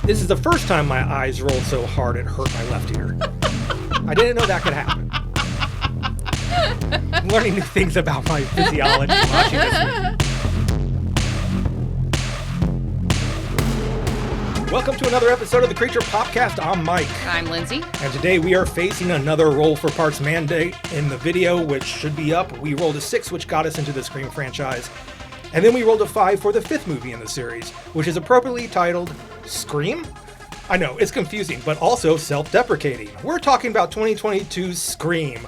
This is the first time my eyes rolled so hard it hurt my left ear. I didn't know that could happen. I'm learning new things about my physiology watching this movie. Welcome to another episode of the Creature Popcast. I'm Mike. I'm Lindsay. And today we are facing another roll for parts mandate. In the video, which should be up, we rolled a 6, which got us into the Scream franchise. And then we rolled a 5 for the 5th movie in the series, which is appropriately titled Scream? I know, it's confusing, but also self-deprecating. We're talking about 2022's Scream,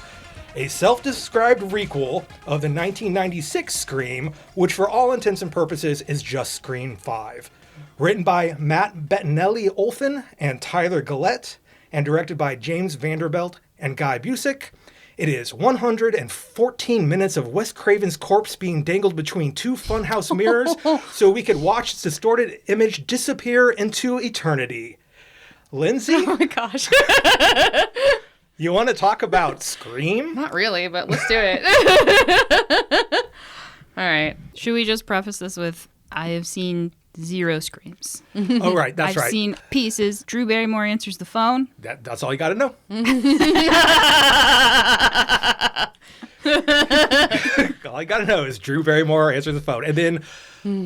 a self-described requel of the 1996 Scream, which for all intents and purposes is just Scream 5. Written by Matt Bettinelli-Olphin and Tyler Gillette, and directed by James Vanderbilt and Guy Busick. It is 114 minutes of Wes Craven's corpse being dangled between two funhouse mirrors so we could watch its distorted image disappear into eternity. Lindsay? Oh my gosh. You want to talk about Scream? Not really, but let's do it. All right. Should we just preface this with, I have seen 0 Screams. Oh, right, that's right. I've seen pieces. Drew Barrymore answers the phone. That's all you got to know. All I got to know is Drew Barrymore answers the phone. And then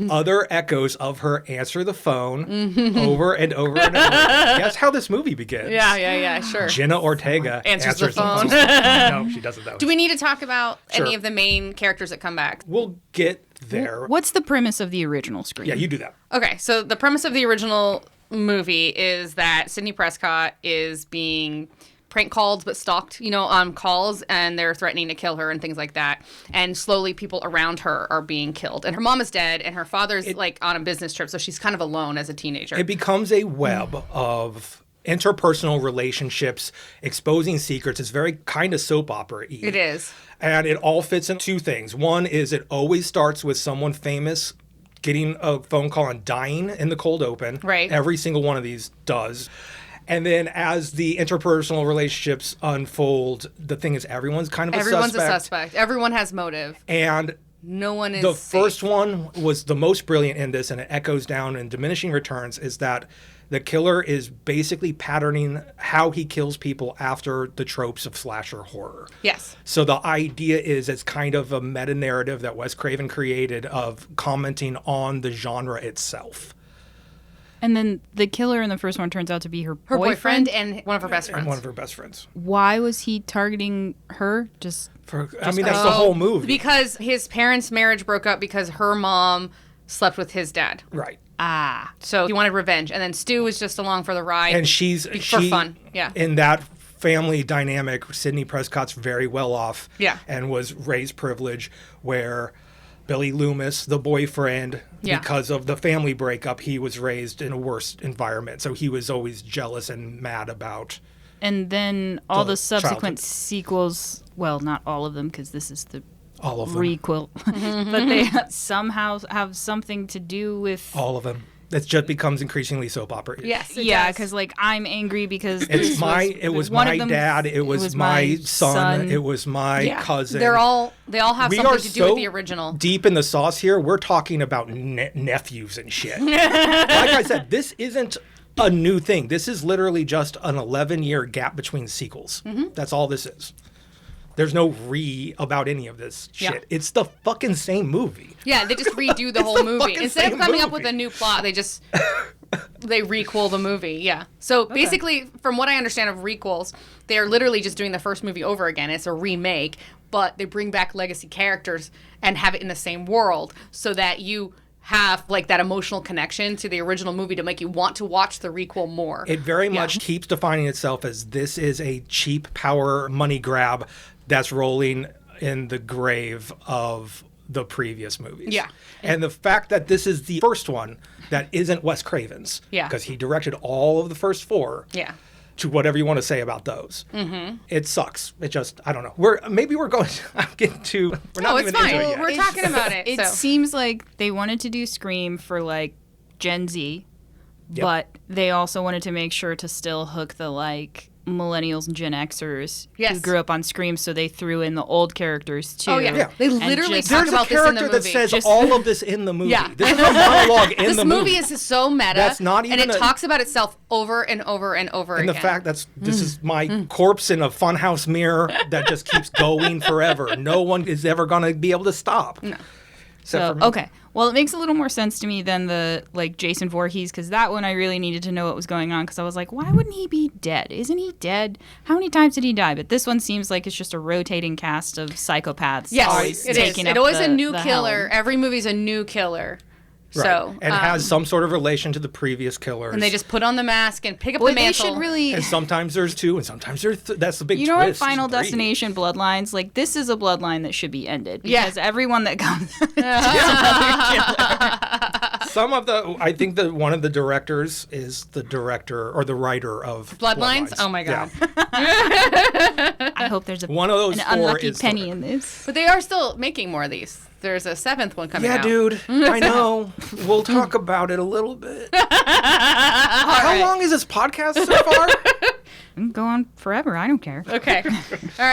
other echoes of her answer the phone over and over and over. That's how this movie begins. Yeah, sure. Jenna Ortega answers the phone. No, she doesn't, though. Do we need to talk about Sure. any of the main characters that come back? We'll get there. What's the premise of the original Scream? Yeah, you do that. Okay, so the premise of the original movie is that Sidney Prescott is being prank called but stalked, on calls, and they're threatening to kill her and things like that. And slowly people around her are being killed. And her mom is dead, and her father's on a business trip, so she's kind of alone as a teenager. It becomes a web of interpersonal relationships, exposing secrets. It's very kind of soap opera-y. It is. And it all fits in 2 things. One is it always starts with someone famous getting a phone call and dying in the cold open. Right. Every single one of these does. And then as the interpersonal relationships unfold, the thing is everyone's kind of a suspect. Everyone's a suspect. Everyone has motive. And no one is the safe. first one was the most brilliant in this, and it echoes down in diminishing returns, is that the killer is basically patterning how he kills people after the tropes of slasher horror. Yes. So the idea is it's kind of a meta-narrative that Wes Craven created of commenting on the genre itself. And then the killer in the first one turns out to be her boyfriend and one of her best friends. And one of her best friends. Why was he targeting her? That's the whole movie. Because his parents' marriage broke up because her mom slept with his dad. Right. So he wanted revenge. And then Stu was just along for the ride. And for fun. Yeah. In that family dynamic, Sidney Prescott's very well off. Yeah. And was raised privileged, where Billy Loomis, the boyfriend, because of the family breakup, he was raised in a worse environment. So he was always jealous and mad about. And then all the subsequent childhood. Sequels, well, not all of them, because this is the All of them. requel, but they somehow have something to do with... All of them. It just becomes increasingly soap opera. Yes, yeah, because I'm angry because it was my dad, it was my son, it was my cousin. They all have something to do with the original. Deep in the sauce here, we're talking about nephews and shit. Like I said, this isn't a new thing. This is literally just an 11-year gap between sequels. That's all this is. There's no about any of this shit. Yeah. It's the fucking same movie. Yeah, they just redo the whole movie. Instead of coming up with a new plot, they requel the movie. Yeah. So basically, from what I understand of requels, they're literally just doing the first movie over again. It's a remake, but they bring back legacy characters and have it in the same world so that you have like that emotional connection to the original movie to make you want to watch the requel more. It very much keeps defining itself as this is a cheap power money grab that's rolling in the grave of the previous movies. Yeah. And the fact that this is the first one that isn't Wes Craven's, Yeah. because he directed all of the first 4, Yeah. to whatever you want to say about those. It sucks. It just, I don't know. We're not even it's fine. into it yet. We're talking about it. It seems like they wanted to do Scream for like Gen Z, but they also wanted to make sure to still hook the like millennials and Gen Xers Yes. who grew up on Scream, so they threw in the old characters too. Oh, yeah. They literally just- talk There's a about this in the character movie. that says all of this in the movie. Yeah. This is a monologue in This the movie is so meta. That's not even and it a- talks about itself over and over and over And again. the fact this is my corpse in a funhouse mirror that just keeps going forever. No one is ever going to be able to stop. No. So, okay. Well, it makes a little more sense to me than the, like, Jason Voorhees, because that one I really needed to know what was going on, because I was like, why wouldn't he be dead? Isn't he dead? How many times did he die? But this one seems like it's just a rotating cast of psychopaths. Yes, always it is. taking It's up always the- a new the killer. helm. Every movie's a new killer. Right. So, and has some sort of relation to the previous killers. and they just put on the mask and pick up Boy, the they mantle. should really... And sometimes there's two, and sometimes there's that's the big You know what? twist. Final Three. Destination Bloodlines, like, this is a bloodline that should be ended. Yeah. Because everyone that comes... Some of the, I think that one of the directors is the director or the writer of Bloodlines? Oh my God. Yeah. I hope there's One of those an four unlucky is penny in this. But they are still making more of these. There's a 7th one coming Yeah, out. dude. I know. We'll talk about it a little bit. How long is this podcast so far? I can go on forever. I don't care. Okay. All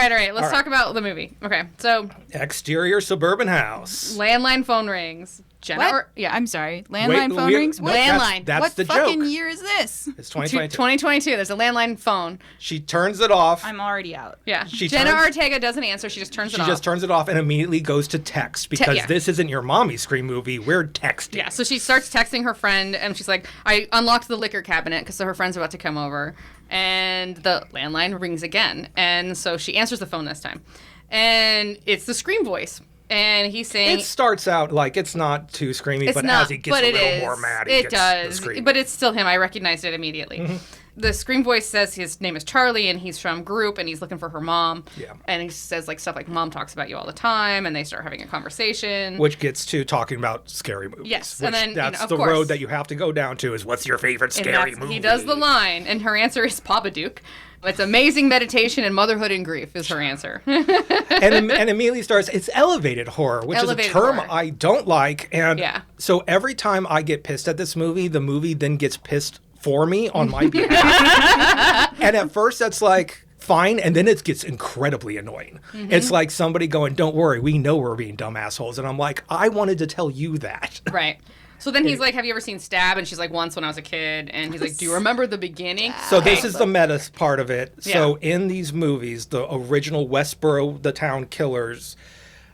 right. Let's talk about the movie. Okay. So, Exterior suburban house. landline phone rings. Jenna What? yeah. I'm sorry. Landline Wait, phone we- rings? no, What? Landline. That's What the fucking joke. year is this? It's 2022. 2022. There's a landline phone. She turns it off. I'm already out. Yeah. She Jenna turns- Ortega doesn't answer. She just turns it She off. just turns it off and immediately goes to text because yeah. this isn't your mommy Scream movie. We're texting. Yeah, so she starts texting her friend, and she's like, I unlocked the liquor cabinet because her friend's about to come over. And the landline rings again. And so she answers the phone this time. And it's the Scream voice. And he's saying... It starts out like it's not too screamy, It's but not, as he gets but a it little is. more mad, he It gets does, the scream. but it's still him. I recognized it immediately. The Scream voice says his name is Charlie, and he's from Group, and he's looking for her mom. Yeah. And he says like stuff like, "Mom talks about you all the time," and they start having a conversation. Which gets to talking about scary movies. Yes, which and then, that's of the course. road that you have to go down to is what's your favorite And scary that's- movie? He does the line, and her answer is Papa Duke. It's amazing meditation and motherhood and grief is her answer. and immediately starts, it's elevated horror, which Elevated is a term horror. I don't like. And Yeah. so every time I get pissed at this movie, the movie then gets pissed for me on my behalf. And at first that's like fine, and then it gets incredibly annoying. It's like somebody going, don't worry, we know we're being dumb assholes. And I'm like, I wanted to tell you that. Right. So then he's like, "Have you ever seen Stab?" And she's like, "Once when I was a kid." And he's like, "Do you remember the beginning?" So this is the meta part of it. So Yeah. in these movies, the original Westboro, the town killers,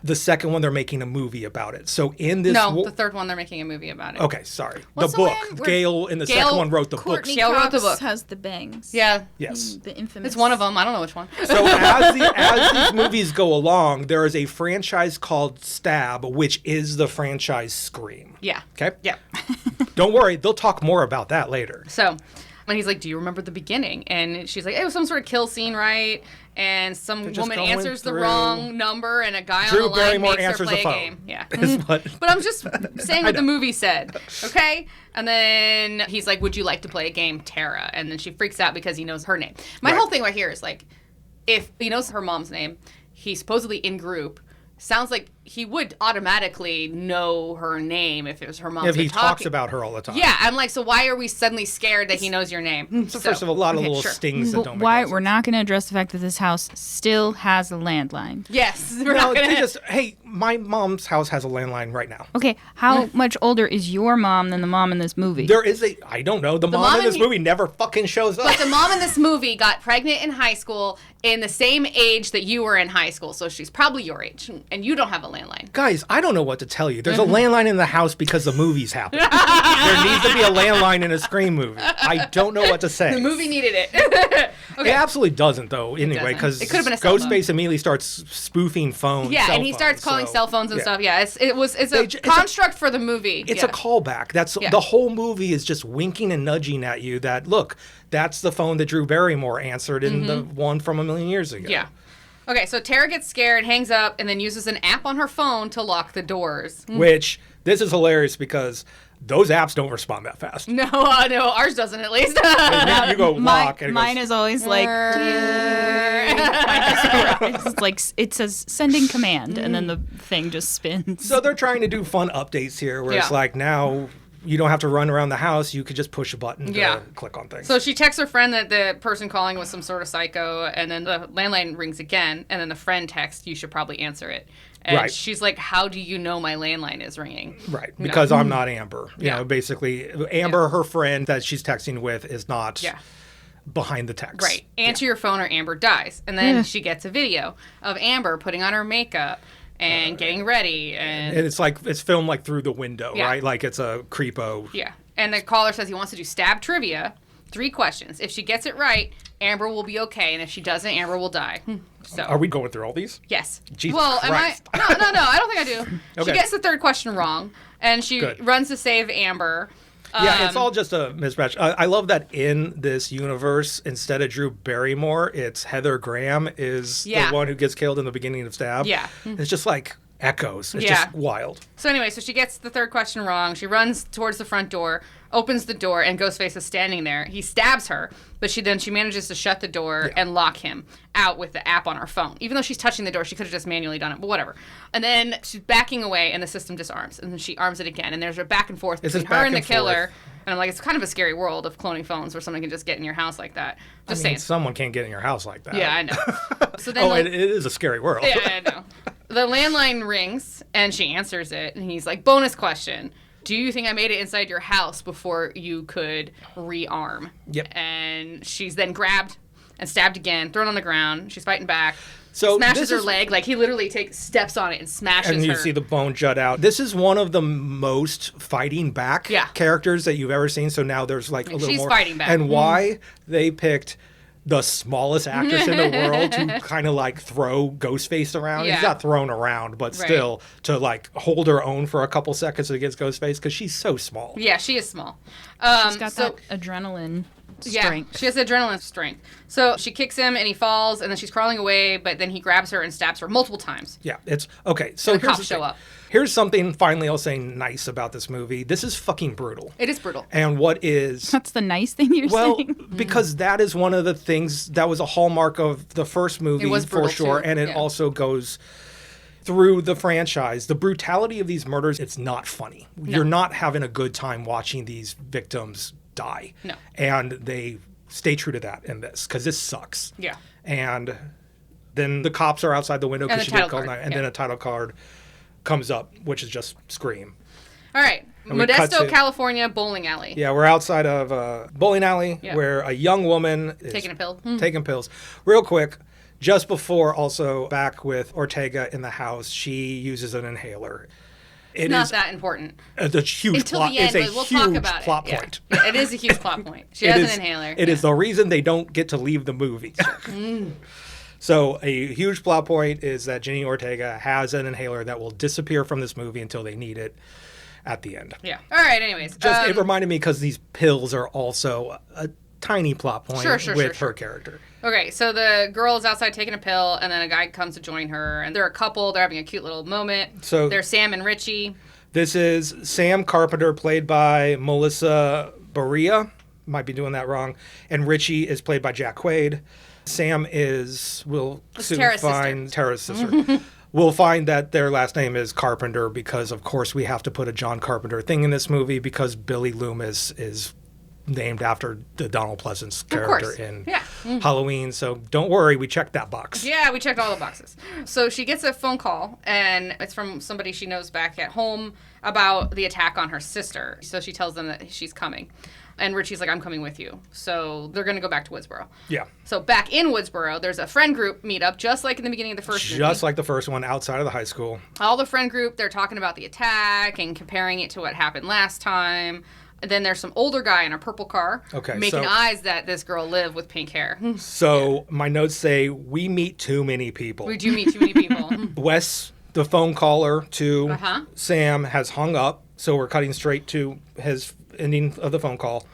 the second one, they're making a movie about it. So in this... No, the third one they're making a movie about it. Okay, sorry. What's the the book. one where Gail in the Gail- second one wrote the Courtney books. Gail wrote the Cox book. has the bangs. Yeah. Yes. The infamous. It's one of them. I don't know which one. So as these movies go along, there is a franchise called Stab, which is the franchise Scream. Yeah. Okay? Yeah. Don't worry, they'll talk more about that later. So, and he's like, "Do you remember the beginning?" And she's like, "It was some sort of kill scene, right?" And some just woman going answers the through. wrong number, and a guy Drew on the line Barrymore makes her answers play the a phone. game. Yeah. Is what- But I'm just saying what the know. movie said, okay? And then he's like, "Would you like to play a game, Tara?" And then she freaks out because he knows her name. My Right. whole thing right here is like, if he knows her mom's name, he's supposedly in Group. Sounds like he would automatically know her name if it was her mom's If he name talks about her all the time. Yeah, I'm like, so why are we suddenly scared that he knows your name? So first of all, a lot of okay, little sure. stings that But don't make why no sense. we're not going to address the fact that this house still has a landline. Yes, we're No, not gonna. they just, hey, my mom's house has a landline right now. Okay, how much older is your mom than the mom in this movie? There is a, I don't know, the mom mom in this in- movie never fucking shows up. But the mom in this movie got pregnant in high school in the same age that you were in high school, so she's probably your age, and you don't have a landline. Guys, I don't know what to tell you. There's a landline in the house because the movies happen. There needs to be a landline in a Scream movie. I don't know what to say. The movie needed it. It Okay. absolutely doesn't, though, anyway, doesn't. because It could've been a cell phone. Ghostface immediately starts spoofing phones. Yeah, cell and he starts phones, calling so, cell phones and yeah. stuff. Yeah, it's a It's a- construct for the movie. It's yeah. a callback. That's Yeah. the whole movie is just winking and nudging at you that, look, that's the phone that Drew Barrymore answered in the one from a million years ago. Yeah. Okay, so Tara gets scared, hangs up, and then uses an app on her phone to lock the doors. Which, this is hilarious because those apps don't respond that fast. No, no, ours doesn't at least. You go lock and it Mine goes, is always like, it's like it says sending command, and then the thing just spins. So they're trying to do fun updates here where it's Yeah. like now you don't have to run around the house. You could just push a button to click on things. So she texts her friend that the person calling was some sort of psycho, and then the landline rings again, and then the friend texts, you should probably answer it. And she's like, how do you know my landline is ringing? Right, because I'm not Amber. You know, basically, Amber, her friend that she's texting with, is not behind the text. Right. Answer your phone or Amber dies. And then she gets a video of Amber putting on her makeup and getting ready. And it's filmed like through the window, right? Like it's a creepo. Yeah. And the caller says he wants to do stab trivia. 3 questions. If she gets it right, Amber will be okay. And if she doesn't, Amber will die. So, are we going through all these? Yes. Jesus Christ. No, I don't think I do. Okay. She gets the 3rd question wrong, and she runs to save Amber. Yeah, it's all just a mismatch. I love that in this universe, instead of Drew Barrymore, it's Heather Graham is the one who gets killed in the beginning of Stab. Yeah. It's just like echoes. It's just wild. So anyway, so she gets the 3rd question wrong. She runs towards the front door, opens the door, and Ghostface is standing there. He stabs her, but she manages to shut the door and lock him out with the app on her phone. Even though she's touching the door, she could have just manually done it, but whatever. And then she's backing away, and the system disarms. And then she arms it again, and there's a back and forth between her and the killer. And I'm like, it's kind of a scary world of cloning phones where someone can just get in your house like that. Just saying. Someone can't get in your house like that. Yeah, I know. So then it is a scary world. Yeah, I know. The landline rings, and she answers it, and he's like, bonus question. Do you think I made it inside your house before you could rearm? Yep. And she's then grabbed and stabbed again, thrown on the ground. She's fighting back. So smashes her leg. Like, he literally takes steps on it and smashes her. And you see the bone jut out. This is one of the most fighting back characters that you've ever seen. So now there's like a little more. She's fighting back. And why they picked the smallest actress in the world to kind of like throw Ghostface around. He's not thrown around, but still to like hold her own for a couple seconds against Ghostface because she's so small. Yeah, she is small. She's got that adrenaline strength. Yeah, she has adrenaline strength. So she kicks him and he falls, and then she's crawling away, but then he grabs her and stabs her multiple times. Yeah, it's okay. So and the cops show up. Here's something finally I'll say nice about this movie. This is fucking brutal. It is brutal. And what is... That's the nice thing you're saying? Well, because that is one of the things that was a hallmark of the first movie, it was for sure. Too. And it also goes through the franchise. The brutality of these murders, it's not funny. No. You're not having a good time watching these victims die. No. And they stay true to that in this, because this sucks. Yeah. And then the cops are outside the window because she did call 9, and then a title card comes up, which is just Scream. All right. Modesto, California, bowling alley. Yeah, we're outside of a bowling alley where a young woman is taking a pill. Taking pills. Real quick, just before also back with Ortega in the house, she uses an inhaler. It's not that important. It's a huge Until plot. the end, it's a we'll huge talk about plot it. point. Yeah. It is a huge plot point. She has an inhaler. It is the reason they don't get to leave the movie. So a huge plot point is that Jenny Ortega has an inhaler that will disappear from this movie until they need it at the end. Yeah. All right, anyways. It reminded me because these pills are also a tiny plot point with her character. Okay, so the girl is outside taking a pill, and then a guy comes to join her, and they're a couple. They're having a cute little moment. So they're Sam and Richie. This is Sam Carpenter, played by Melissa Berea. Might be doing that wrong. And Richie is played by Jack Quaid. Sam we'll soon find Tara's sister. We'll find that their last name is Carpenter because, of course, we have to put a John Carpenter thing in this movie because Billy Loomis is named after the Donald Pleasance character in Halloween. So don't worry, we checked that box. Yeah, we checked all the boxes. So she gets a phone call, and it's from somebody she knows back at home about the attack on her sister. So she tells them that she's coming. And Richie's like, I'm coming with you. So they're going to go back to Woodsboro. Yeah. So back in Woodsboro, there's a friend group meetup, just like in the beginning of the first movie. Just like the first one, outside of the high school. All the friend group, they're talking about the attack and comparing it to what happened last time. And then there's some older guy in a purple car making eyes that this girl lived with pink hair. So my notes say, we meet too many people. We do meet too many people. Wes, the phone caller to Sam, has hung up. So we're cutting straight to his ending of the phone call.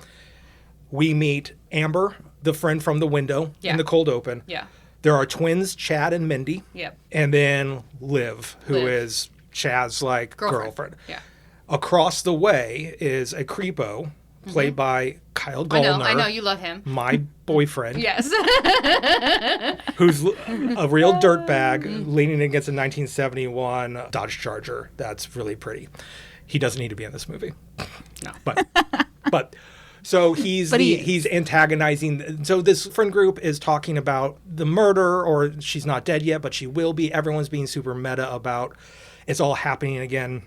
We meet Amber, the friend from the window in the cold open. Yeah. There are twins, Chad and Mindy. Yep. And then Liv, who is Chad's girlfriend. Yeah. Across the way is a creepo played by Kyle Gallner. I know, you love him. My boyfriend. Yes. Who's a real dirtbag leaning against a 1971 Dodge Charger. That's really pretty. He doesn't need to be in this movie. No. But so he's antagonizing. So this friend group is talking about the murder, or she's not dead yet, but she will be. Everyone's being super meta about it's all happening again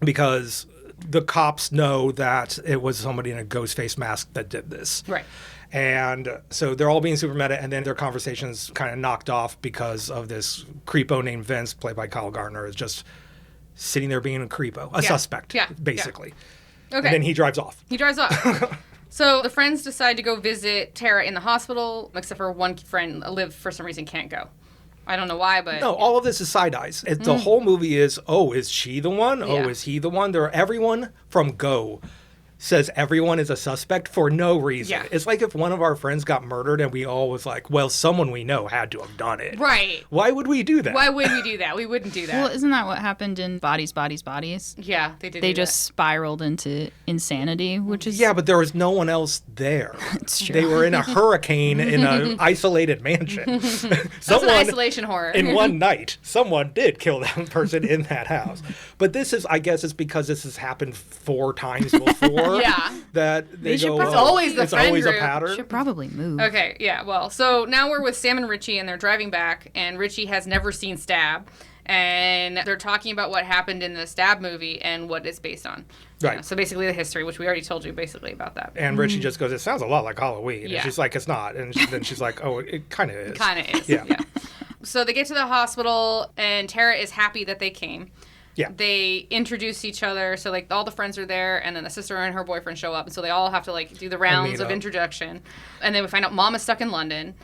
because the cops know that it was somebody in a ghost face mask that did this. Right. And so they're all being super meta, and then their conversation's kind of knocked off because of this creepo named Vince, played by Kyle Gardner, is just sitting there being a creepo, a suspect, basically. Yeah. Okay. And then he drives off. So the friends decide to go visit Tara in the hospital, except for one friend, Liv, for some reason can't go. I don't know why, but... No, all of this is side eyes. The whole movie is, is she the one? Yeah. Oh, is he the one? Everyone from Go says everyone is a suspect for no reason. Yeah. It's like if one of our friends got murdered and we all was like, well, someone we know had to have done it. Right. Why would we do that? Why would we do that? We wouldn't do that. Well, isn't that what happened in Bodies, Bodies, Bodies? Yeah, they did. They just spiraled into insanity, which is... Yeah, but there was no one else there. It's true. They were in a hurricane in an isolated mansion. That's an isolation horror. In one night, someone did kill that person in that house. But this is, I guess it's because this has happened 4 times before. Yeah. That they should go, probably- It's always the it's friend always group. a pattern. Should probably move. Okay, yeah, well, so now we're with Sam and Richie, and they're driving back, and Richie has never seen Stab, and they're talking about what happened in the Stab movie and what it's based on. Right. Yeah, so basically the history, which we already told you basically about that. And Richie just goes, it sounds a lot like Halloween. Yeah. And she's like, it's not. And then she's like, oh, it kind of is. Kind of is. Yeah. So they get to the hospital, and Tara is happy that they came. Yeah. They introduce each other, so like all the friends are there, and then the sister and her boyfriend show up, and so they all have to like do the rounds of introduction. And then we find out Mom is stuck in London,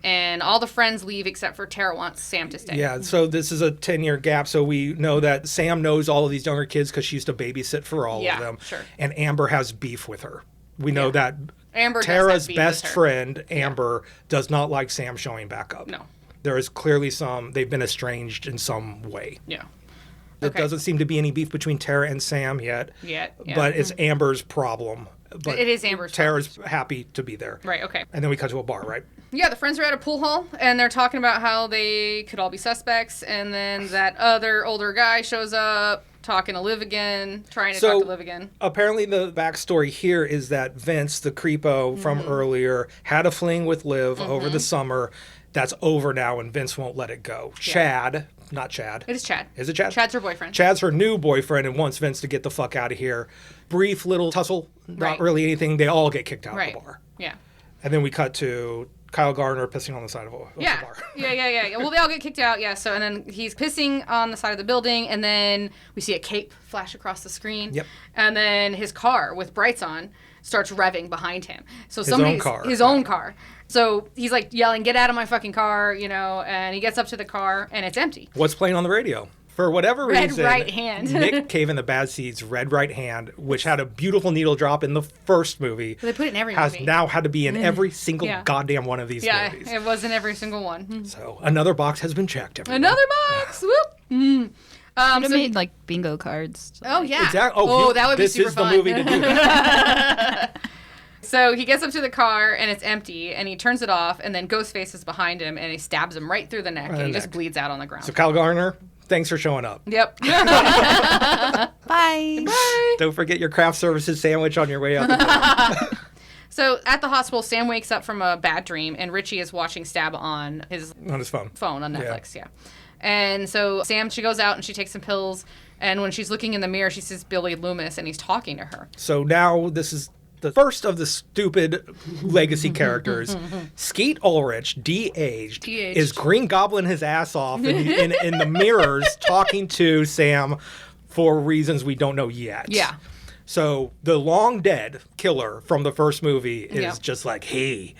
and all the friends leave except for Tara wants Sam to stay. Yeah, so this is a 10-year gap, so we know that Sam knows all of these younger kids because she used to babysit for all of them. Sure. And Amber has beef with her. We know that Amber does Tara's have beef best with her. friend, Amber, does not like Sam showing back up. No. There is clearly they've been estranged in some way. Yeah. There Okay. doesn't seem to be any beef between Tara and Sam yet. Yeah. But it's Amber's problem. But It is Amber's Tara's happy to be there. Right, okay. And then we cut to a bar, right? Yeah, the friends are at a pool hall, and they're talking about how they could all be suspects, and then that other older guy shows up, talking to Liv again, trying to talk to Liv again. Apparently the backstory here is that Vince, the creepo from earlier, had a fling with Liv over the summer. That's over now, and Vince won't let it go. Chad, not Chad. It is Chad. Is it Chad? Chad's her boyfriend. Chad's her new boyfriend and wants Vince to get the fuck out of here. Brief little tussle, not Right. really anything. They all get kicked out Right. of the bar. Yeah. And then we cut to Kyle Gardner pissing on the side of the Yeah. bar. Yeah. Well, they all get kicked out, yeah. So, and then he's pissing on the side of the building, and then we see a cape flash across the screen. Yep. And then his car with brights on starts revving behind him. So his own car. So he's like yelling, "Get out of my fucking car!" You know. And he gets up to the car, and it's empty. What's playing on the radio? For whatever Red reason, Right Hand. Nick Cave in the Bad Seeds' Red Right Hand, which had a beautiful needle drop in the first movie, They put it in every has movie. now had to be in every single Yeah. goddamn one of these Yeah, movies. it was in every single one. So another box has been checked. Everyone. Another box. Whoop. Could have So made like bingo cards. oh yeah. Exactly. That would be this super is fun. the movie to do that. So he gets up to the car and it's empty, and he turns it off, and then Ghostface is behind him, and he stabs him right through the neck, and he just bleeds out on the ground. So Kyle Garner, thanks for showing up. Yep. Bye. Don't forget your craft services sandwich on your way out the door. So at the hospital, Sam wakes up from a bad dream, and Richie is watching Stab on his on his phone. on Netflix. Yeah. And so she goes out and she takes some pills, and when she's looking in the mirror, she sees Billy Loomis, and he's talking to her. So now this is the first of the stupid legacy characters. Skeet Ulrich, de-aged, is Green Goblin his ass off in the mirrors talking to Sam for reasons we don't know yet. Yeah. So the long dead killer from the first movie is Yep. just like, hey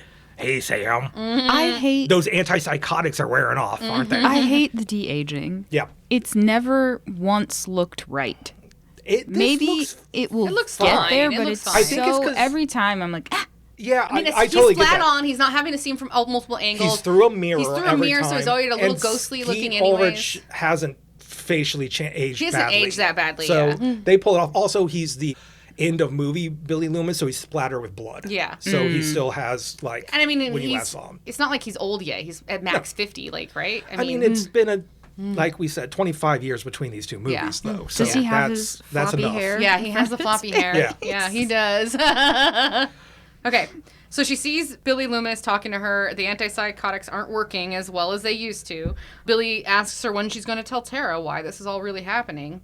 Sam, I hate those antipsychotics are wearing off, aren't they? I hate the de-aging. Yeah. It's never once looked right. Maybe it will looks get fine. there, It but looks it's fine. I think it's so 'cause- every time I'm like, Yeah, I mean, I he's totally get flat that. on. He's not having to see him from multiple angles. He's through a mirror. He's through a every mirror, time. so he's already a little And ghostly looking Skeet anyways. Ulrich hasn't facially aged He hasn't badly. aged that badly, So yeah. they pull it off. Also, he's the end of movie Billy Loomis, so he's splattered with blood. Yeah. So he still has, like, And I mean, when you last saw him. it's not like he's old yet. He's at max 50, like, right? I mean, it's been a like we said, 25 years between these two movies, though. So Does he have his floppy enough. hair? Yeah, he has the floppy hair. Yeah, he does. Okay. So she sees Billy Loomis talking to her. The antipsychotics aren't working as well as they used to. Billy asks her when she's going to tell Tara why this is all really happening.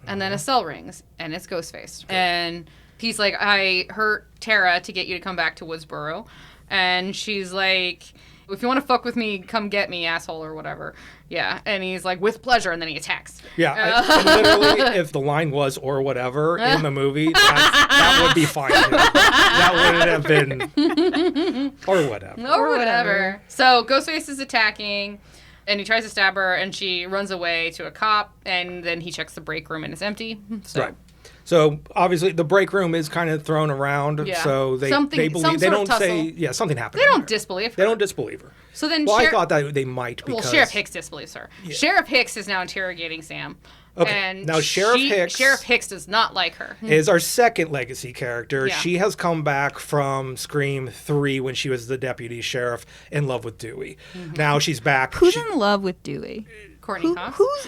And then a cell rings, and it's Ghostface. And he's like, I hurt Tara to get you to come back to Woodsboro. And she's like, if you want to fuck with me, come get me, asshole, or whatever. Yeah. And he's like, with pleasure, and then he attacks. Yeah. Literally, if the line was or whatever in the movie, that would be fine. Too. That wouldn't have been or whatever. Or whatever. So Ghostface is attacking, and he tries to stab her, and she runs away to a cop, and then he checks the break room, and it's empty. So. Right. So obviously the break room is kind of thrown around. Yeah. So they believe, they don't say, something happened. They don't disbelieve her. They don't disbelieve her. So then I thought that they might because... Well, Sheriff Hicks disbelieves her. Yeah. Sheriff Hicks is now interrogating Sam. Okay. And now Sheriff Hicks does not like her. Is our second legacy character. Yeah. She has come back from Scream 3 when she was the deputy sheriff in love with Dewey. Mm-hmm. Now she's back. Who's in love with Dewey? Courtney Cox. Who's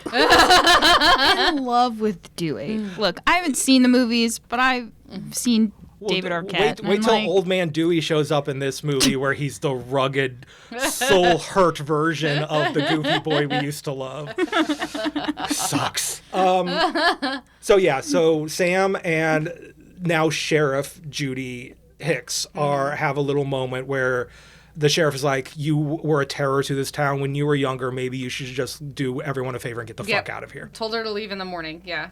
in love with Dewey? Look, I haven't seen the movies, but I've seen David Arquette. Wait till Old Man Dewey shows up in this movie where he's the rugged, soul-hurt version of the goofy boy we used to love. Sucks. So Sam and now Sheriff Judy Hicks have a little moment where the sheriff is like, you were a terror to this town when you were younger. Maybe you should just do everyone a favor and get the fuck out of here. Told her to leave in the morning. Yeah.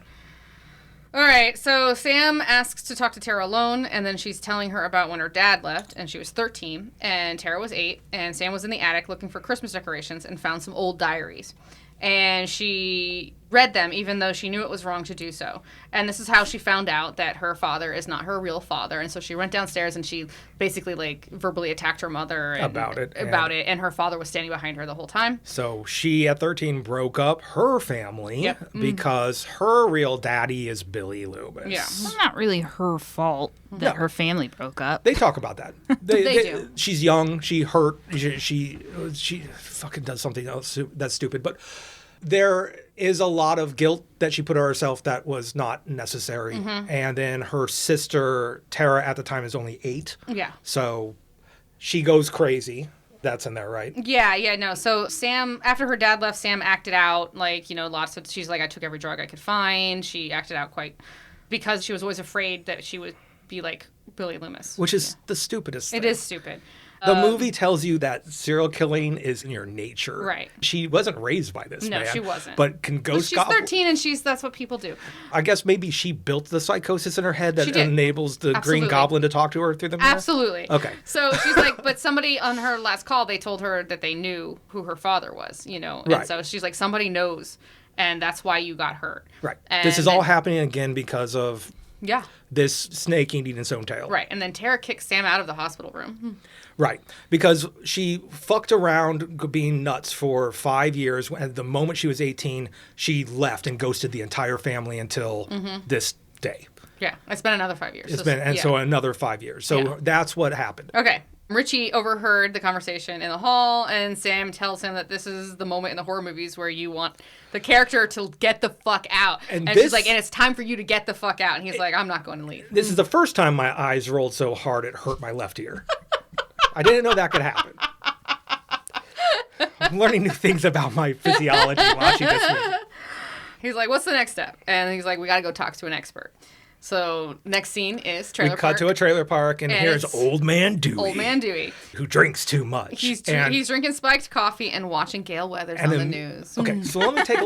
All right. So Sam asks to talk to Tara alone, and then she's telling her about when her dad left, and she was 13, and Tara was 8, and Sam was in the attic looking for Christmas decorations and found some old diaries. And she read them even though she knew it was wrong to do so. And this is how she found out that her father is not her real father. And so she went downstairs and she basically verbally attacked her mother about it. And her father was standing behind her the whole time. So she at 13 broke up her family because her real daddy is Billy Loomis. Yeah. It's not really her fault that her family broke up. They talk about that. They do. She's young. She hurt. She fucking does something else that's stupid. But there is a lot of guilt that she put on herself that was not necessary. Mm-hmm. And then her sister, Tara, at the time is only 8. Yeah. So she goes crazy. That's in there, right? Yeah, no. So Sam, after her dad left, Sam acted out lots of, she's like, I took every drug I could find. She acted out because she was always afraid that she would be like Billy Loomis. Which is the stupidest thing. It is stupid. The movie tells you that serial killing is in your nature. Right. She wasn't raised by this man. No, she wasn't. But can ghost She's 13 and that's what people do. I guess maybe she built the psychosis in her head that enables the Green Goblin to talk to her through the mirror? Absolutely. Okay. So she's like, but somebody on her last call, they told her that they knew who her father was, And right. so she's like, somebody knows, and that's why you got hurt. Right. And this is all happening again because of this snake eating its own tail. Right. And then Tara kicks Sam out of the hospital room. Right. Because she fucked around being nuts for 5 years. And the moment she was 18, she left and ghosted the entire family until this day. Yeah. It's been another 5 years. So another 5 years. So that's what happened. Okay. Richie overheard the conversation in the hall, and Sam tells him that this is the moment in the horror movies where you want the character to get the fuck out. And she's like, and it's time for you to get the fuck out. And he's like, I'm not going to leave. This is the first time my eyes rolled so hard it hurt my left ear. I didn't know that could happen. I'm learning new things about my physiology watching this movie. He's like, what's the next step? And he's like, we got to go talk to an expert. So next scene is trailer park. We cut to a trailer park, and here's Old Man Dewey. Old Man Dewey. Who drinks too much. He's drinking spiked coffee and watching Gale Weathers on the news. Okay, so let me take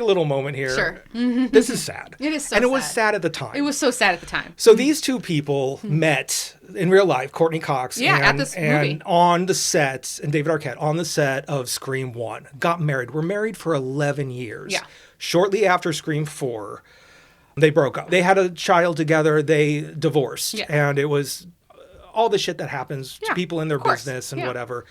a little moment here. Sure. This is sad. It is so sad. And it was sad at the time. It was so sad at the time. So these two people met in real life, Courtney Cox at this movie. On the set, and David Arquette, on the set of Scream 1. Got married. Were married for 11 years. Yeah. Shortly after Scream 4, they broke up. They had a child together. They divorced. Yeah. And it was all the shit that happens to people in their business and whatever.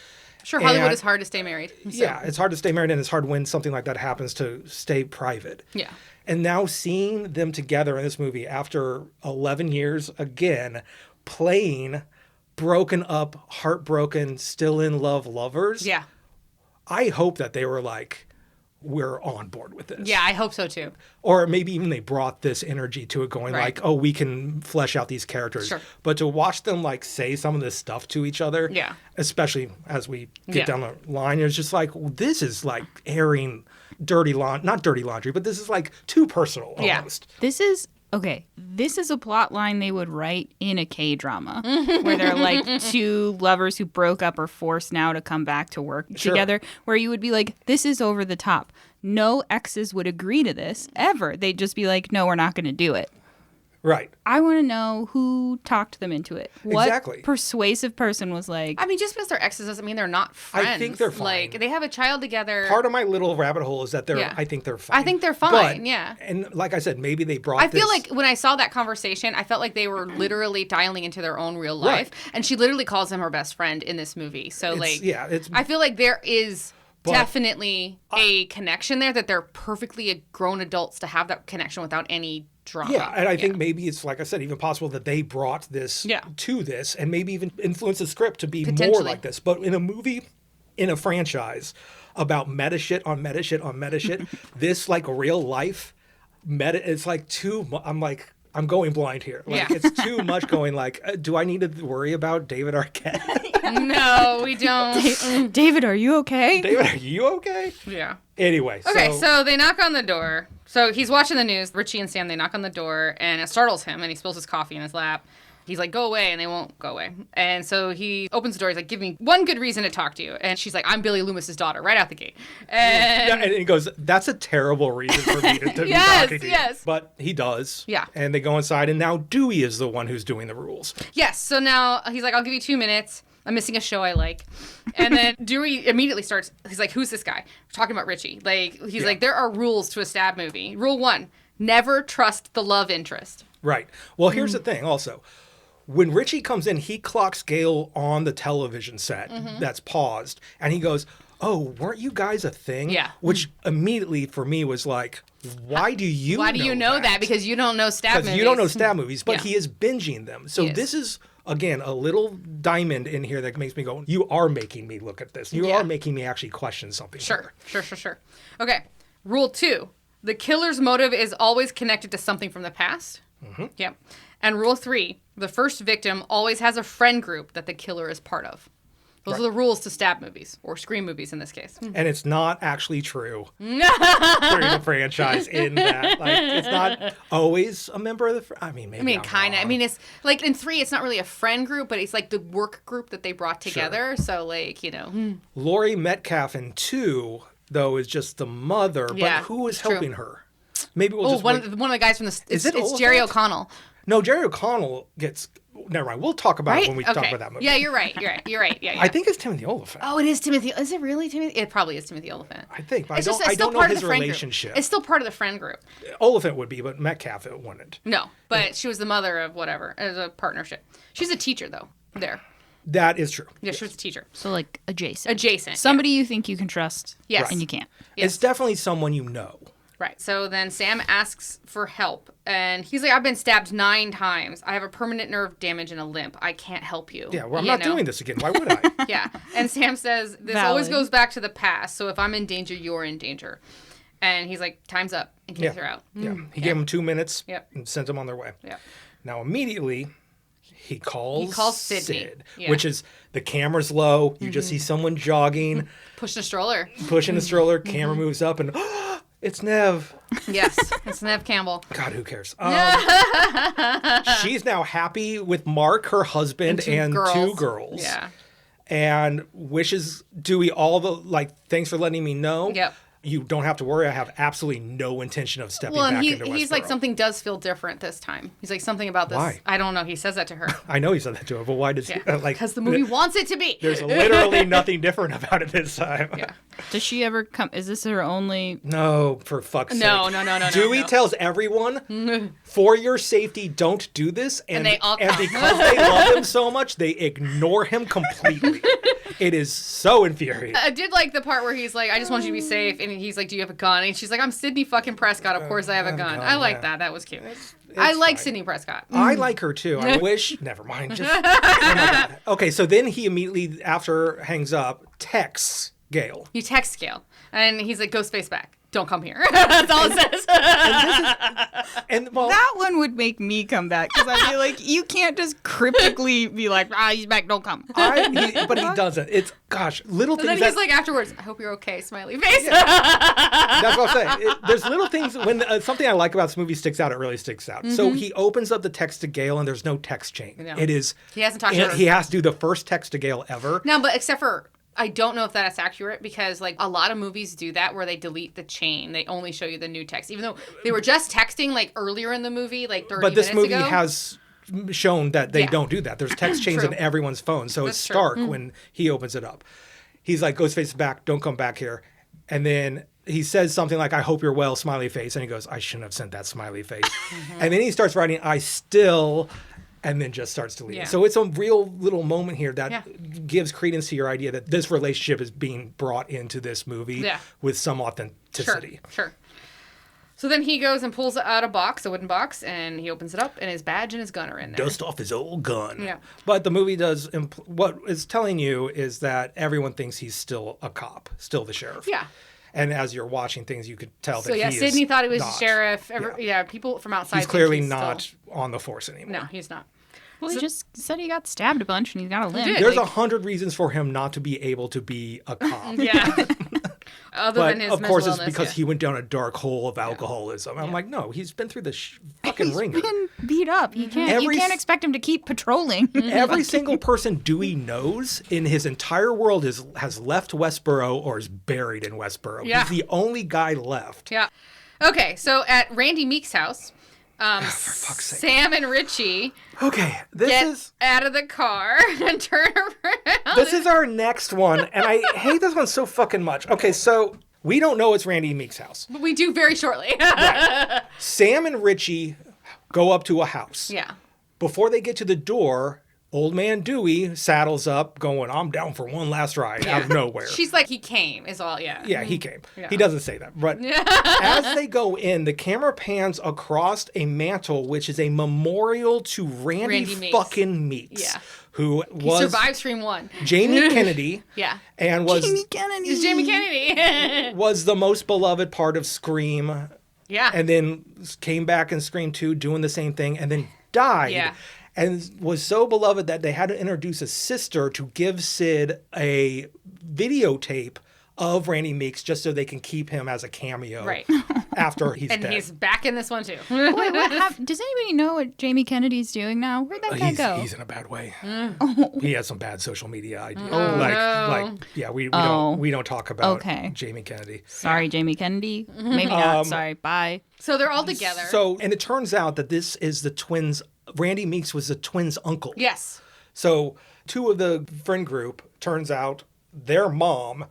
Sure, Hollywood is hard to stay married. So. Yeah, it's hard to stay married, and it's hard when something like that happens to stay private. Yeah. And now seeing them together in this movie after 11 years again, playing broken up, heartbroken, still in love lovers. Yeah. I hope that they were like, we're on board with this. Yeah, I hope so too. Or maybe even they brought this energy to it going Right. like, oh, we can flesh out these characters. Sure. But to watch them like say some of this stuff to each other, Yeah. especially as we get Yeah. down the line, it's just like, well, this is like airing not dirty laundry, but this is like too personal Yeah. almost. This is a plot line they would write in a K-drama where they're like two lovers who broke up are forced now to come back to work together, where you would be like, this is over the top. No exes would agree to this ever. They'd just be like, no, we're not going to do it. Right. I want to know who talked them into it. What Exactly. persuasive person was like, I mean, just because they're exes doesn't mean they're not friends. I think they're fine. Like, they have a child together. Part of my little rabbit hole is that I think they're fine. I think they're fine, But- yeah. And like I said, maybe they brought I feel like when I saw that conversation, I felt like they were literally dialing into their own real life. Right. And she literally calls him her best friend in this movie. So, it's I feel like there is But- definitely a connection there, that they're perfectly grown adults to have that connection without any drama. Yeah, and I think maybe it's, like I said, even possible that they brought this to this and maybe even influenced the script to be more like this. But in a movie, in a franchise about meta shit on meta shit on meta shit, this like real life meta, it's like too much. I'm going blind here. Like, it's too much going like, do I need to worry about David Arquette? No, we don't. David, are you okay? David, are you okay? Yeah. Anyway. Okay, so they knock on the door. So he's watching the news. Richie and Sam, they knock on the door, and it startles him, and he spills his coffee in his lap. He's like, go away, and they won't go away. And so he opens the door. He's like, give me one good reason to talk to you. And she's like, I'm Billy Loomis's daughter, right out the gate. And he goes, that's a terrible reason for me to be talking to you. But he does. Yeah. And they go inside, and now Dewey is the one who's doing the rules. Yes, so now he's like, I'll give you 2 minutes. I'm missing a show I like. And then Dewey immediately starts, he's like, who's this guy? We're talking about Richie. Like, he's like, there are rules to a stab movie. Rule 1, never trust the love interest. Right. Well, here's the thing also. When Richie comes in, he clocks Gail on the television set that's paused, and he goes, oh, weren't you guys a thing? Yeah. Which immediately for me was like, why do you know that? Because you don't know stab movies. Because you don't know stab movies, but he is binging them. So this is, again, a little diamond in here that makes me go, you are making me look at this. You are making me actually question something. Sure. Okay. Rule 2, the killer's motive is always connected to something from the past. Yep. And rule 3, the first victim always has a friend group that the killer is part of. Those are the rules to stab movies, or scream movies in this case. And it's not actually true for the franchise in that. Like, it's not always a member of the... maybe kind of. I mean, it's like in 3, it's not really a friend group, but it's like the work group that they brought together. Sure. So, like, you know. Laurie Metcalf in 2, though, is just the mother. But who is helping her? Maybe we'll just... one of the guys from the... It's Jerry Oliphant? O'Connell. No, Jerry O'Connell gets... Never mind. We'll talk about it when we talk about that movie. Yeah, you're right. Yeah. I think it's Timothy Oliphant. Oh, it is Timothy. Is it really Timothy? It probably is Timothy Oliphant. I think. But It's I don't know his relationship. Group. It's still part of the friend group. Oliphant would be, but Metcalf it wouldn't. No, but she was the mother of whatever, as a partnership. She's a teacher, though, there. That is true. Yeah, she was a teacher. So, like, adjacent. Somebody you think you can trust. Yes. And you can't. Yes. It's definitely someone you know. Right. So then Sam asks for help, and he's like, I've been stabbed 9 times. I have a permanent nerve damage and a limp. I can't help you. Yeah, well, I'm not doing this again. Why would I? Yeah. And Sam says, this always goes back to the past, so if I'm in danger, you're in danger. And he's like, time's up, and kicks her out. Yeah. He gave him 2 minutes and sent them on their way. Yeah. Now, immediately, he calls Sydney. Sid, which is the camera's low. You just see someone jogging. Pushing a stroller. Camera moves up, and it's Nev. Yes, it's Nev Campbell. God, who cares? She's now happy with Mark, her husband, and 2 girls. Yeah. And wishes Dewey all the, thanks for letting me know. Yep. You don't have to worry. I have absolutely no intention of stepping back into Westboro. He's like, something does feel different this time. He's like, something about this. Why? I don't know. He says that to her. I know he said that to her, but why does he? Because the movie wants it to be. There's literally nothing different about it this time. Yeah. Does she ever come? Is this her only? No, for fuck's sake. No. Dewey tells everyone, for your safety, don't do this. And they all and because they love him so much, they ignore him completely. It is so infuriating. I did like the part where he's like, I just want you to be safe. And he's like, do you have a gun? And she's like, I'm Sidney fucking Prescott. Of course I have a gun. I like that. That was cute. I like Sidney Prescott. I like her too. I wish. Never mind. Oh my God. Okay, so then he immediately, after hangs up, texts Gale. You text Gale, and he's like, Ghostface back. Don't come here. That's all it says. That one would make me come back because I'd be like, you can't just cryptically be like, he's back, don't come. But he doesn't. It's, little things. And then he's like afterwards, I hope you're okay, smiley face. Yeah. That's what I'm saying. There's little things, when something I like about this movie sticks out, it really sticks out. So he opens up the text to Gale and there's no text chain. No. It is. He hasn't talked to her. He has to do the first text to Gale ever. No, but except for, I don't know if that's accurate because like a lot of movies do that where they delete the chain. They only show you the new text, even though they were just texting like earlier in the movie, like 30 minutes ago. But this movie has shown that they don't do that. There's text chains in everyone's phone. So it's stark when he opens it up. He's like, Ghostface is back. Don't come back here. And then he says something like, I hope you're well, smiley face. And he goes, I shouldn't have sent that smiley face. And then he starts writing, I still... and then just starts to leave. Yeah. So it's a real little moment here that gives credence to your idea that this relationship is being brought into this movie with some authenticity. Sure. So then he goes and pulls out a wooden box, and he opens it up, and his badge and his gun are in there. Dust off his old gun. Yeah. But the movie does, what it's telling you is that everyone thinks he's still a cop, still the sheriff. Yeah. And as you're watching things, you could tell that he is Sidney thought he was not. sheriff. People from outside he's clearly not on the force anymore. No, he's not. Well, he just said he got stabbed a bunch and he's got a limb. There's 100 reasons for him not to be able to be a cop. Yeah. Other than his of course, it's wellness, because he went down a dark hole of alcoholism. I'm like, no, he's been through the fucking ringer. He's been beat up. You can't expect him to keep patrolling. Every single person Dewey knows in his entire world has left Westboro or is buried in Westboro. Yeah. He's the only guy left. Yeah. Okay, so at Randy Meek's house, for fuck's sake. Sam and Richie get out of the car and turn around. This is our next one, and I hate this one so fucking much. Okay, so we don't know it's Randy Meek's house. But we do very shortly. Right. Sam and Richie go up to a house. Yeah. Before they get to the door, old man Dewey saddles up going, I'm down for one last ride out of nowhere. She's like, he came is all, Yeah, he came. Yeah. He doesn't say that. But as they go in, the camera pans across a mantle, which is a memorial to Randy fucking Meeks. Yeah. Who he survived Scream 1. Jamie Kennedy. Yeah. And was... Jamie Kennedy. He's Jamie Kennedy. was the most beloved part of Scream. Yeah. And then came back in Scream 2 doing the same thing and then died. Yeah. And was so beloved that they had to introduce a sister to give Sid a videotape of Randy Meeks just so they can keep him as a cameo after he's dead. And he's back in this one too. Wait, does anybody know what Jamie Kennedy's doing now? Where'd that guy go? He's in a bad way. He has some bad social media ideas. We don't talk about Jamie Kennedy. Sorry, Jamie Kennedy. Maybe not. Sorry. Bye. So they're all together. And it turns out that this is the twins. Randy Meeks was the twins' uncle. Yes. So two of the friend group, turns out their mom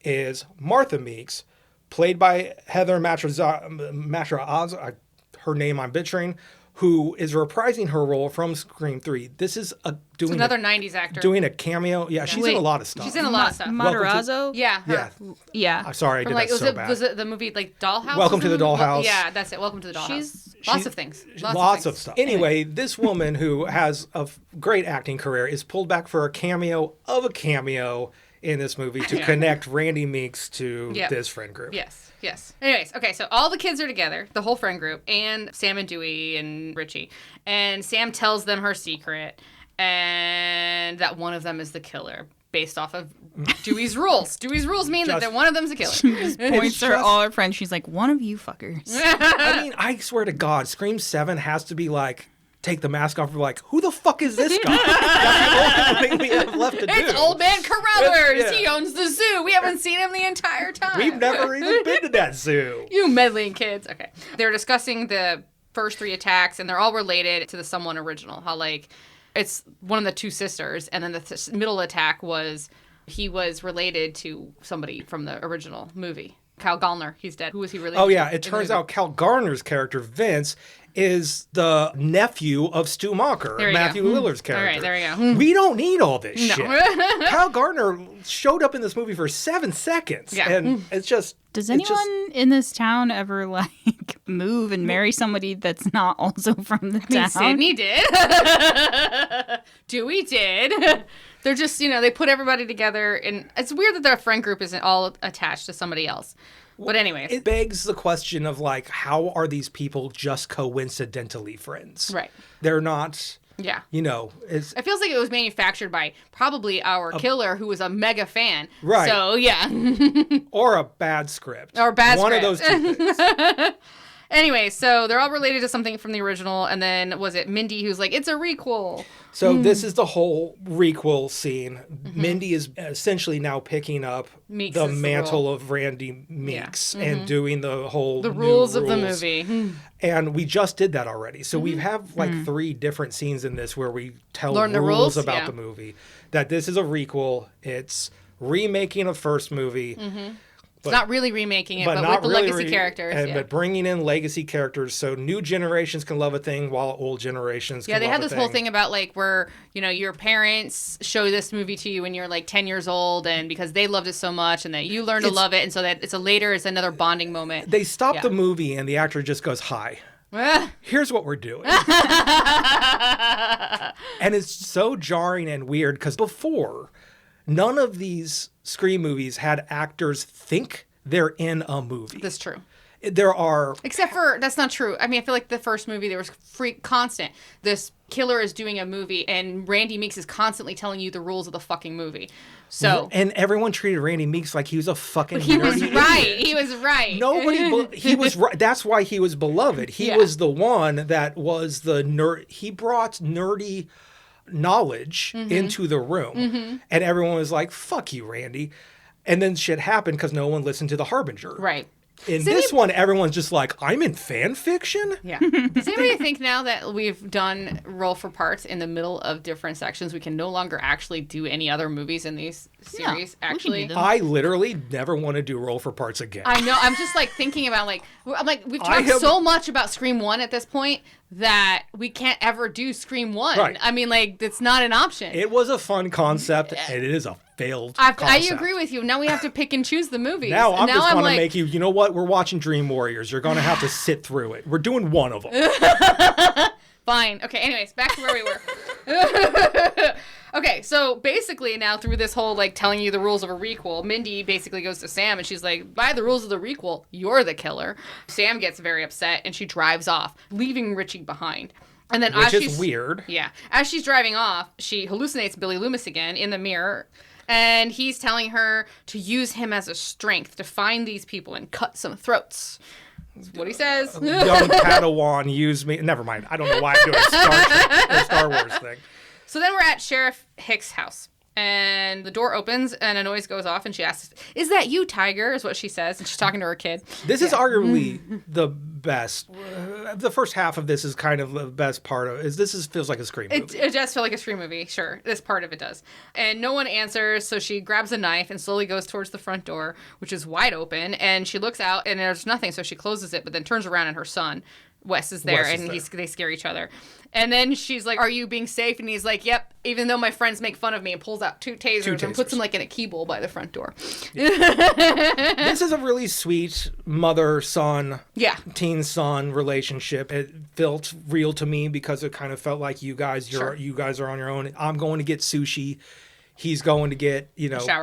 is Martha Meeks, played by Heather Matraaz, her name I'm butchering, who is reprising her role from Scream 3. This is another 90s actor. Doing a cameo. Yeah, she's in a lot of stuff. She's in a lot of stuff. Matarazzo? Yeah, her. Yeah. I'm sorry, I did that so bad. Was it the movie like Dollhouse? Welcome to the Dollhouse. Yeah, that's it. Welcome to the Dollhouse. Lots of things. Lots of stuff. Anyway, this woman who has a great acting career is pulled back for a cameo of a cameo in this movie to connect Randy Meeks to this friend group. Yes. Anyways, okay, so all the kids are together, the whole friend group, and Sam and Dewey and Richie. And Sam tells them her secret, and that one of them is the killer, based off of Dewey's rules. Dewey's rules mean that one of them's a killer. She just points her all her friends. She's like, one of you fuckers. I mean, I swear to God, Scream 7 has to be like, take the mask off. We're like, who the fuck is this guy? That's the only thing we have left to do. It's Old Man Carruthers. He owns the zoo. We haven't seen him the entire time. We've never even been to that zoo. You meddling kids. Okay. They're discussing the first 3 attacks, and they're all related to the Someone original. How, like, it's one of the 2 sisters, and then the middle attack he was related to somebody from the original movie. Cal Gallner, he's dead. Who was he related to? Oh, yeah. It turns out Cal Garner's character, Vince, is the nephew of Stu Macher, Matthew Lillard's character. All right, there you go. We don't need all this shit. Cal Garner showed up in this movie for 7 seconds. Yeah. And it's just... Does anyone in this town ever, like, move and marry somebody that's not also from the town? Sydney did. Dewey did. They're just, they put everybody together, and it's weird that their friend group isn't all attached to somebody else. But anyways. It begs the question of, like, how are these people just coincidentally friends? Right. They're not... Yeah. It feels like it was manufactured by probably our killer who was a mega fan. Right. So, yeah. Or a bad script. Or a bad One script. of those two things. Anyway, so they're all related to something from the original, and then was it Mindy who's like, it's a requel. So this is the whole requel scene. Mindy is essentially now picking up Meeks the is the mantle role. of Randy Meeks and doing the whole The new rules of the movie. And we just did that already. So we have like 3 different scenes in this where we tell Learn the rules rules? about Yeah. the movie. That this is a requel. It's remaking a first movie. It's not really remaking it, but not with the really legacy characters. But bringing in legacy characters so new generations can love a thing while old generations can Yeah, they love had a this whole thing about like where, your parents show this movie to you when you're like 10 years old and because they loved it so much and that you learn to love it. And so that it's another bonding moment. They stop the movie and the actor just goes, hi. Here's what we're doing. And it's so jarring and weird because before, none of these Scream movies had actors think they're in a movie. That's true. There are... Except for, that's not true. I mean, I feel like the first movie, there was constant. This killer is doing a movie, and Randy Meeks is constantly telling you the rules of the fucking movie. So... And everyone treated Randy Meeks like he was a fucking He was nerdy right. idiot. He was right. He was right. That's why he was beloved. He was the one that was the nerd. He brought nerdy knowledge into the room. And everyone was like, fuck you, Randy. And then shit happened because no one listened to the Harbinger. Right. In this one, everyone's just like, I'm in fan fiction? Yeah. Does anybody think now that we've done roll for parts in the middle of different sections, we can no longer actually do any other movies in these series? Yeah, actually, I literally never want to do roll for parts again. I know. I'm just like thinking about we've talked so much about Scream 1 at this point that we can't ever do Scream 1. Right. I mean, like, it's not an option. It was a fun concept, and it is a failed I concept. agree with you. Now we have to pick and choose the movies. Now I'm just going to like, make you know what? We're watching Dream Warriors. You're going to have to sit through it. We're doing one of them. Fine. Okay, anyways, back to where we were. Okay, so basically now through this whole, like, telling you the rules of a requel, Mindy basically goes to Sam and she's like, by the rules of the requel, you're the killer. Sam gets very upset and she drives off, leaving Richie behind. And then Which is weird. Yeah. As she's driving off, she hallucinates Billy Loomis again in the mirror. And he's telling her to use him as a strength to find these people and cut some throats. That's what he says. Young Padawan use me. Never mind. I don't know why I'm doing a Star Wars thing. So then we're at Sheriff Hicks' house. And the door opens and a noise goes off and she asks, "Is that you, Tiger?" is what she says. And she's talking to her kid. This is arguably the best. The first half of this is kind of the best part of it. Feels like a Scream movie. It does feel like a Scream movie, sure. This part of it does. And no one answers, so she grabs a knife and slowly goes towards the front door, which is wide open. And she looks out and there's nothing, so she closes it, but then turns around and her son, Wes, is there, they scare each other. And then she's like, "Are you being safe?" And he's like, "Yep, even though my friends make fun of me," and pulls out two tasers and puts them like in a key bowl by the front door. This is a really sweet mother-son, teen-son relationship. It felt real to me because it kind of felt like you guys are on your own. I'm going to get sushi. He's going to get,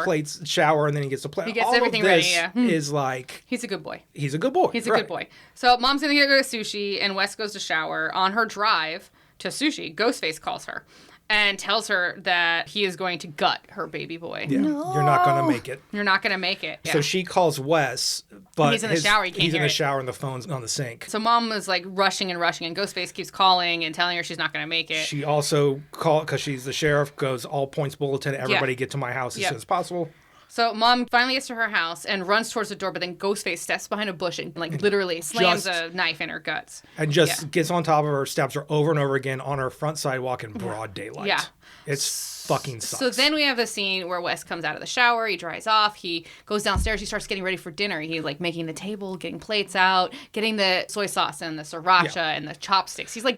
plates, shower, and then he gets a plate. He gets all everything of this ready, is like... He's a good boy. He's a good boy. He's a good boy. So mom's going to go to sushi, and Wes goes to shower. On her drive to sushi, Ghostface calls her and tells her that he is going to gut her baby boy. Yeah. No. You're not going to make it. You're not going to make it. Yeah. So she calls Wes, but he's in the shower. He can't he's hear in the it. shower and the phone's on the sink. So mom is like rushing, and Ghostface keeps calling and telling her she's not going to make it. She also because she's the sheriff, goes all points bulletin. Everybody get to my house as soon as possible. So mom finally gets to her house and runs towards the door, but then Ghostface steps behind a bush and literally slams a knife in her guts. And just gets on top of her, stabs her over and over again on her front sidewalk in broad daylight. Yeah. It's fucking sucks. So then we have the scene where Wes comes out of the shower, he dries off, he goes downstairs, he starts getting ready for dinner. He's like making the table, getting plates out, getting the soy sauce and the sriracha and the chopsticks. He's like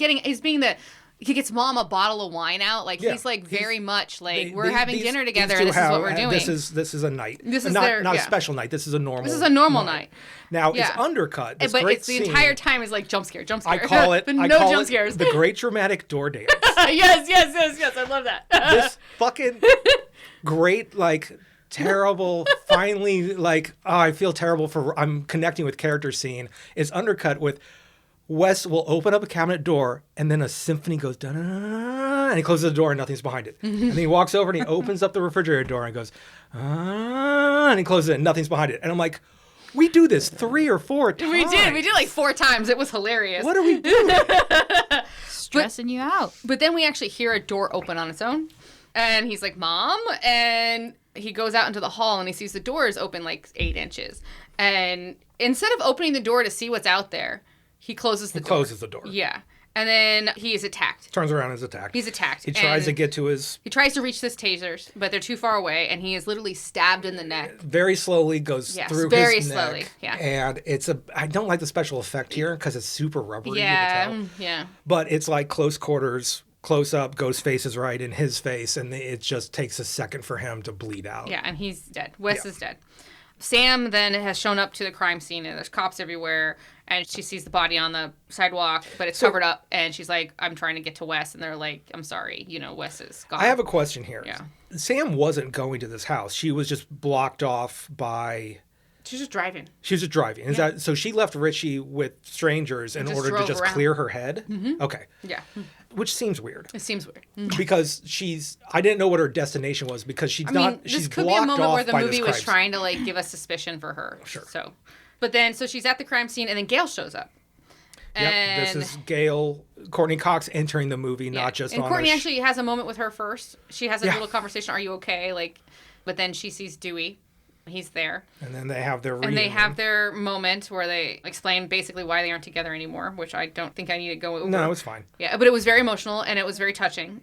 he gets mom a bottle of wine out. Like he's like very much like we're having dinner together. This is what we're doing. This is a night. This is not a special night. This is a normal. This is a normal night. Now it's undercut. But it's the entire time is like jump scare. I call it. But no jump scares. The Great Dramatic Door Dance. Yes. I love that. This fucking great, like, terrible, finally, like, oh, I feel terrible I'm connecting with character scene is undercut with Wes will open up a cabinet door and then a symphony goes and he closes the door and nothing's behind it. And then he walks over and he opens up the refrigerator door and goes and he closes it and nothing's behind it. And I'm like, we do this 3 or 4 times. We did like 4 times. It was hilarious. What are we doing? Stressing you out. But then we actually hear a door open on its own. And he's like, Mom? And he goes out into the hall and he sees the door is open like 8 inches. And instead of opening the door to see what's out there, he closes the door. Closes the door. Yeah. And then he is attacked. Turns around and is attacked. He's attacked. He tries to get to his... He tries to reach his tasers, but they're too far away, and he is literally stabbed in the neck. Very slowly goes through very his slowly, neck. yeah. And I don't like the special effect here because it's super rubbery. Yeah, you can tell. yeah. But it's like close quarters, close up, Ghost's face is right in his face, and it just takes a second for him to bleed out. Yeah, and he's dead. Wes is dead. Sam then has shown up to the crime scene, and there's cops everywhere, and she sees the body on the sidewalk, but it's covered up, and she's like, I'm trying to get to Wes, and they're like, I'm sorry, Wes is gone. I have a question here. Yeah. Sam wasn't going to this house. She was just blocked off by... She's just driving. She was just driving. Is that so? She left Richie with strangers in order to just clear her head? Mm-hmm. Okay. Yeah. Which seems weird. It seems weird. Because I didn't know what her destination was because she's blocked this could be a moment where the movie was scene. trying to like give us suspicion for her. Sure. So she's at the crime scene and then Gail shows up. Yep, this is Gail, Courtney Cox entering the movie, not just and on Courtney actually has a moment with her first. She has a Yeah. little conversation. Are you okay? But then she sees Dewey. He's there. And then they have their reunion. And they have their moment where they explain basically why they aren't together anymore, which I don't think I need to go over. No, it's fine. Yeah, but it was very emotional and it was very touching.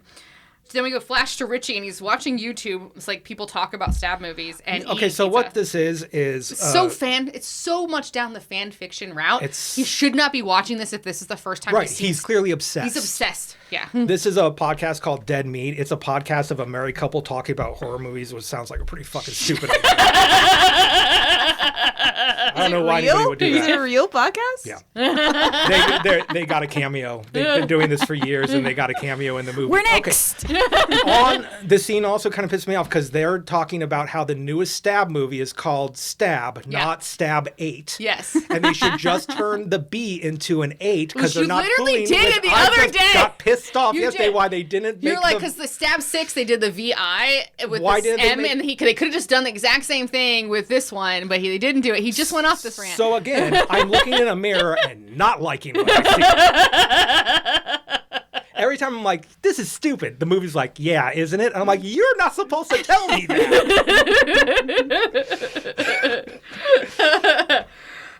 So then we go flash to Richie and he's watching YouTube. It's like people talk about stab movies and okay. So what this is it's so much down the fan fiction route. He should not be watching this if this is the first time right. He's clearly obsessed. He's obsessed. Yeah. This is a podcast called Dead Meat. It's a podcast of a married couple talking about horror movies, which sounds like a pretty fucking stupid idea. I don't know why anybody would do that. Is it a real podcast? Yeah. They got a cameo. They've been doing this for years, and they got a cameo in the movie. We're next. Okay. On the scene also kind of pissed me off because they're talking about how the newest Stab movie is called Stab, not Stab 8. Yes. And they should just turn the B into an 8 because they're not literally fooling. did it the other day. Got pissed off yesterday why they didn't. You're like, because the Stab 6 they did the VI with why this did they M, and they could have just done the exact same thing with this one, but they didn't do it. He just went off this rant. So again, I'm looking in a mirror and not liking what I see. Every time I'm like, this is stupid, the movie's like, yeah, isn't it? And I'm like, you're not supposed to tell me that.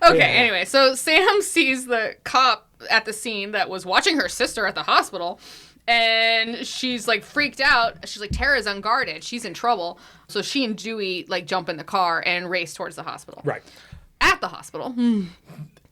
Okay, anyway, so Sam sees the cop at the scene that was watching her sister at the hospital, and she's like freaked out. She's like, Tara's unguarded. She's in trouble. So she and Dewey like jump in the car and race towards the hospital. Right. At the hospital.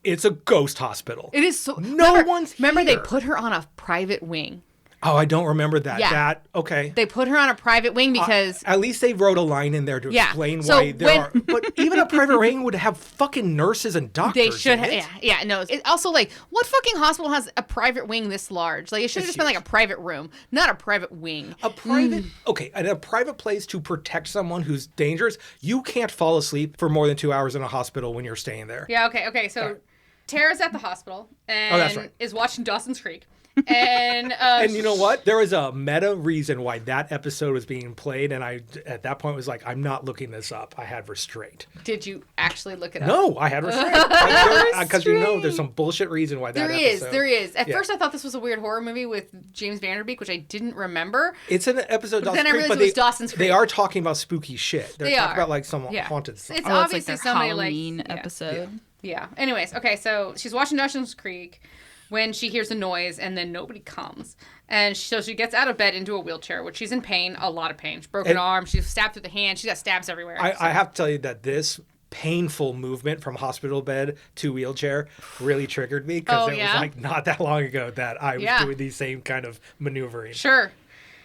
It's a ghost hospital. It is so... Remember they put her on a private wing. Oh, I don't remember that. Yeah. Okay. They put her on a private wing because... at least they wrote a line in there to explain why there are... But even a private wing would have fucking nurses and doctors. They should have... Yeah, no. It also, like, what fucking hospital has a private wing this large? Like, it should have just been like a private room, not a private wing. A private... Okay, and a private place to protect someone who's dangerous, you can't fall asleep for more than 2 hours in a hospital when you're staying there. Yeah, okay. So Tara's at the hospital and that's right. is watching Dawson's Creek. And you know what? There was a meta reason why that episode was being played, and I at that point was like, I'm not looking this up. I had restraint. Did you actually look it up? No, I had restraint. Because there's some bullshit reason why that episode. There is. At first I thought this was a weird horror movie with James Vanderbeek, which I didn't remember. It's an episode of Dawson's then I Creek, realized but it was Dawson's Creek. They are talking about spooky shit. They're talking about like some haunted stuff. It's It's obviously like their somebody Halloween like episode. Yeah. Anyways, okay, so she's watching Dawson's Creek when she hears a noise and then nobody comes. And so she gets out of bed into a wheelchair, which she's in pain, a lot of pain. She's broken arm, she's stabbed through the hand, she's got stabs everywhere. I have to tell you that this painful movement from hospital bed to wheelchair really triggered me because was like not that long ago that I was doing these same kind of maneuvering. Sure.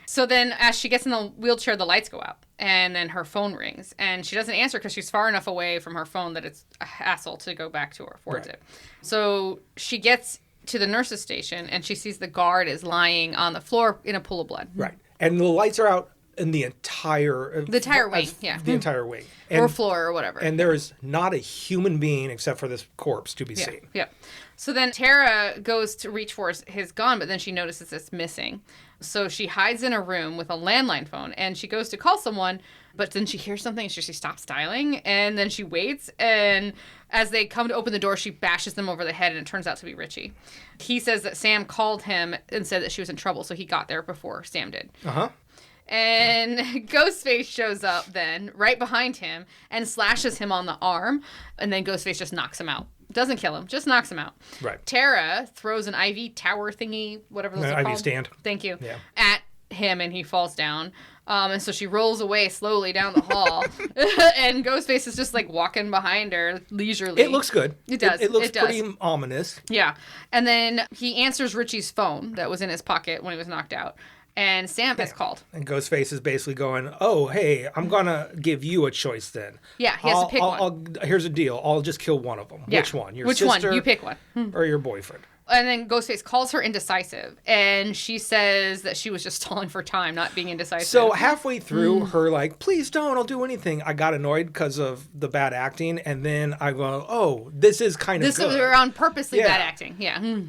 So then as she gets in the wheelchair, the lights go out and then her phone rings and she doesn't answer because she's far enough away from her phone that it's a hassle to go back to her towards it. So she gets to the nurse's station and she sees the guard is lying on the floor in a pool of blood. Right. And the lights are out in the entire wing, yeah. The entire wing. Or floor or whatever. And there is not a human being except for this corpse to be seen. Yeah. So then Tara goes to reach for his gun, but then she notices it's missing. So she hides in a room with a landline phone, and she goes to call someone, but then she hears something, and she stops dialing, and then she waits, and as they come to open the door, she bashes them over the head, and it turns out to be Richie. He says that Sam called him and said that she was in trouble, so he got there before Sam did. Uh-huh. And Ghostface shows up then, right behind him, and slashes him on the arm, and then Ghostface just knocks him out. Doesn't kill him, just knocks him out. Right. Tara throws an IV tower thingy, whatever those are called. IV stand. Thank you. Yeah. At him, and he falls down. And so she rolls away slowly down the hall, and Ghostface is just like walking behind her leisurely. It looks good. It does. It looks pretty ominous. Yeah. And then he answers Richie's phone that was in his pocket when he was knocked out. And Sam has called. And Ghostface is basically going, oh, hey, I'm going to give you a choice then. Yeah, he has to pick one. Here's a deal. I'll just kill one of them. Yeah. Which one? Your Which sister one? You pick one. Or your boyfriend. And then Ghostface calls her indecisive. And she says that she was just stalling for time, not being indecisive. So halfway through her like, please don't, I'll do anything. I got annoyed because of the bad acting. And then I go, oh, this is kind of good. This is on purposely bad acting. Yeah.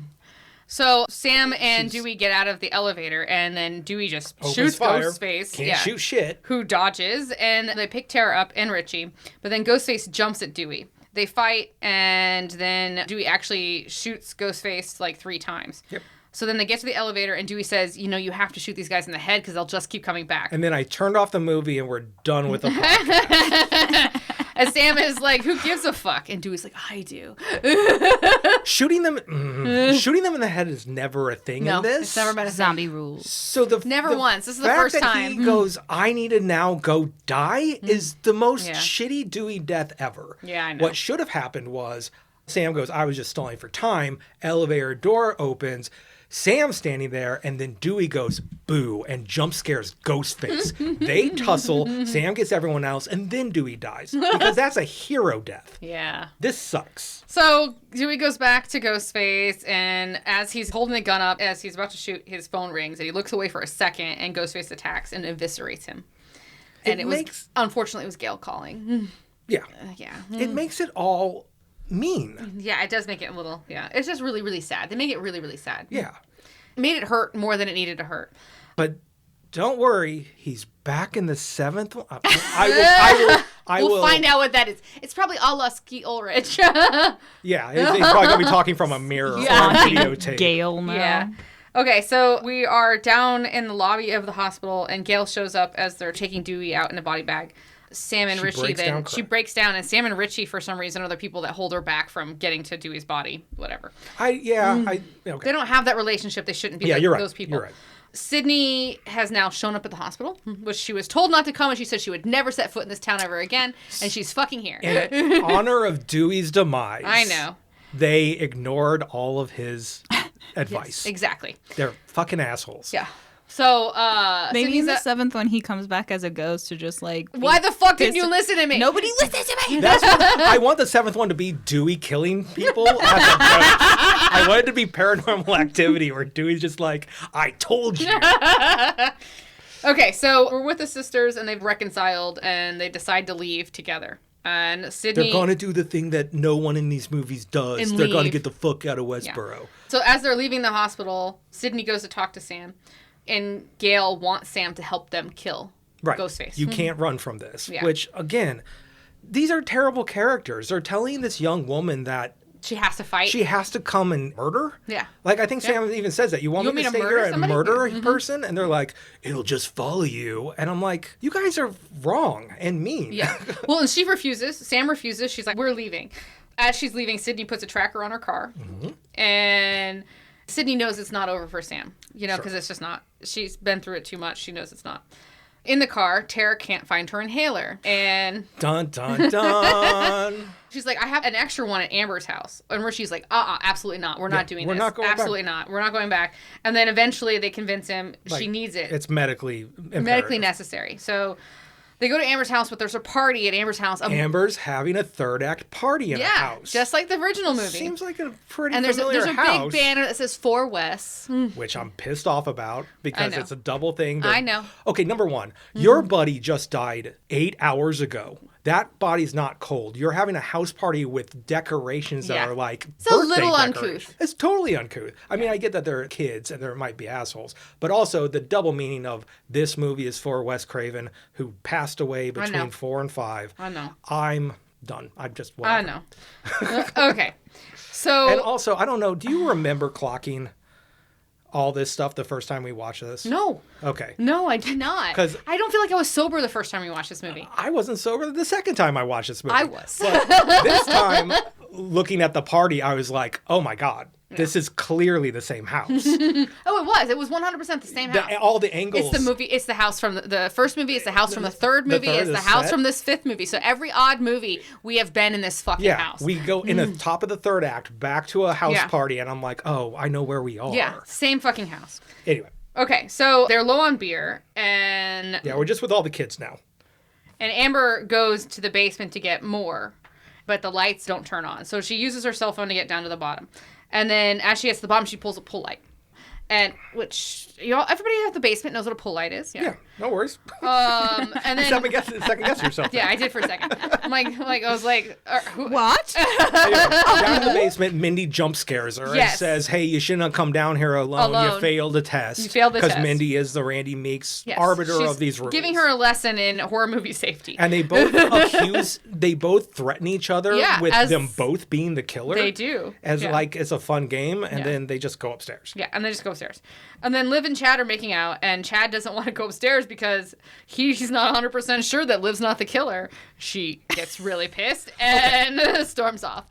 So Sam and Dewey get out of the elevator, and then Dewey just shoots Ghostface. Can't shoot shit. Who dodges, and they pick Tara up and Richie. But then Ghostface jumps at Dewey. They fight, and then Dewey actually shoots Ghostface like 3 times. Yep. So then they get to the elevator, and Dewey says, you have to shoot these guys in the head because they'll just keep coming back. And then I turned off the movie, and we're done with the podcast. And Sam is like, who gives a fuck? And Dewey's like, I do. Shooting them in the head is never a thing in this. It's never been a zombie rules. So never once. This is the fact first that time. He goes, I need to now go die is the most shitty Dewey death ever. Yeah, I know. What should have happened was Sam goes, I was just stalling for time. Elevator door opens. Sam's standing there, and then Dewey goes, boo, and jump scares Ghostface. They tussle, Sam gets everyone else, and then Dewey dies. Because that's a hero death. Yeah. This sucks. So Dewey goes back to Ghostface, and as he's holding the gun up, as he's about to shoot, his phone rings, and he looks away for a second, and Ghostface attacks and eviscerates him. And unfortunately, it was Gale calling. Yeah. Yeah. It makes it all mean. Yeah, it does make it a little, it's just really, really sad. They make it really, really sad. Yeah. It made it hurt more than it needed to hurt. But don't worry, he's back in the 7th one. I will find out what that is. It's probably a la Skeet Ulrich. Yeah, he's probably going to be talking from a mirror or videotape. Gale now. Yeah. Okay, so we are down in the lobby of the hospital, and Gale shows up as they're taking Dewey out in a body bag. Sam and Richie she breaks down, and Sam and Richie for some reason are the people that hold her back from getting to Dewey's body. Whatever. Okay. They don't have that relationship. They shouldn't be those people. You're right. Sydney has now shown up at the hospital, which she was told not to come, and she said she would never set foot in this town ever again, and she's fucking here. In honor of Dewey's demise. I know. They ignored all of his advice. Yes, exactly. They're fucking assholes. Yeah. So, maybe in the 7th one he comes back as a ghost to just like. Why the fuck didn't you listen to me? Nobody listens to me. That's what, I want the 7th one to be Dewey killing people as a ghost. I want it to be Paranormal Activity where Dewey's just like, I told you. Okay, so we're with the sisters and they've reconciled and they decide to leave together. And Sydney... They're going to do the thing that no one in these movies does. They're going to get the fuck out of Westboro. Yeah. So as they're leaving the hospital, Sydney goes to talk to Sam. And Gale wants Sam to help them kill Ghostface. You can't run from this. Yeah. Which, again, these are terrible characters. They're telling this young woman that she has to fight. She has to come and murder. Yeah. Like, I think Sam even says that. You want me to stay here and murder a person? And they're like, it'll just follow you. And I'm like, you guys are wrong and mean. Yeah. Well, and she refuses. Sam refuses. She's like, we're leaving. As she's leaving, Sydney puts a tracker on her car. Mm-hmm. And Sydney knows it's not over for Sam. Because it's just not. She's been through it too much. She knows it's not. In the car, Tara can't find her inhaler. And... Dun, dun, dun. She's like, I have an extra one at Amber's house. And where she's like, absolutely not. We're not doing this. Not going absolutely back. Not. We're not going back. And then eventually they convince him she needs it. It's medically imperative. Medically necessary. So They go to Amber's house, but there's a party at Amber's house. Amber's having a third act party in a house. Just like the original movie. Seems like a pretty and familiar there's a house. big banner that says For Wes. Which I'm pissed off about because it's a double thing. I know. Okay, number one, your buddy just died 8 hours ago. That body's not cold. You're having a house party with decorations that are like it's a little uncouth. It's totally uncouth. I mean, I get that they're kids and there might be assholes, but also the double meaning of this movie is for Wes Craven, who passed away between 4 and 5. I know. I'm done. I'm just whatever. I know. Okay. So. And also, I don't know, do you remember clocking all this stuff the first time we watched this? No. Okay. No, I do not. 'Cause I don't feel like I was sober the first time we watched this movie. I wasn't sober the second time I watched this movie. I was. But this time, looking at the party, I was like, oh my God, this is clearly the same house. Oh, it was. It was 100% the same house. All the angles. It's the movie. It's the house from the first movie. It's the house from the third movie. It's the house from this fifth movie. So every odd movie, we have been in this fucking house. We go in the top of the third act back to a house party, and I'm like, oh, I know where we are. Yeah, same fucking house. Anyway. Okay, so they're low on beer, and yeah, we're just with all the kids now. And Amber goes to the basement to get more, but the lights don't turn on. So she uses her cell phone to get down to the bottom. And then as she gets to the bottom, she pulls a pull light. And which, everybody at the basement knows what a pull light is. Yeah, no worries. And then second guess yourself. Yeah, I did for a second. I'm like I was like, what? Down in the basement, Mindy jump scares her and says, "Hey, you shouldn't have come down here alone. You failed the test. You failed the test." Because Mindy is the Randy Meeks arbiter of these rules. Giving her a lesson in horror movie safety. And they both they both threaten each other with them both being the killer. They do. As like it's a fun game, and then they just go upstairs. Yeah, and they just go upstairs. And then Liv and Chad are making out, and Chad doesn't want to go upstairs because he's not 100% sure that Liv's not the killer. She gets really pissed and storms off.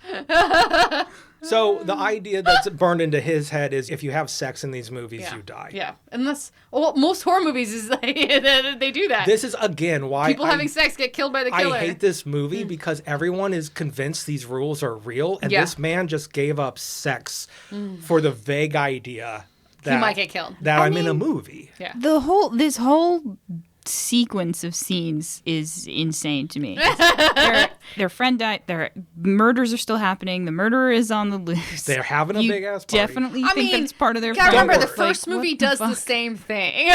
So the idea that's burned into his head is if you have sex in these movies, you die. Yeah. Unless, most horror movies is like, they do that. This is, again, why people having sex get killed by the killer. I hate this movie because everyone is convinced these rules are real, and this man just gave up sex for the vague idea that he might get killed. That I'm in a movie. Yeah. This whole sequence of scenes is insane to me. Their friend died. Their murders are still happening. The murderer is on the loose. They're having a big ass party. Definitely think that's part of their. You gotta remember, the first movie does the same thing.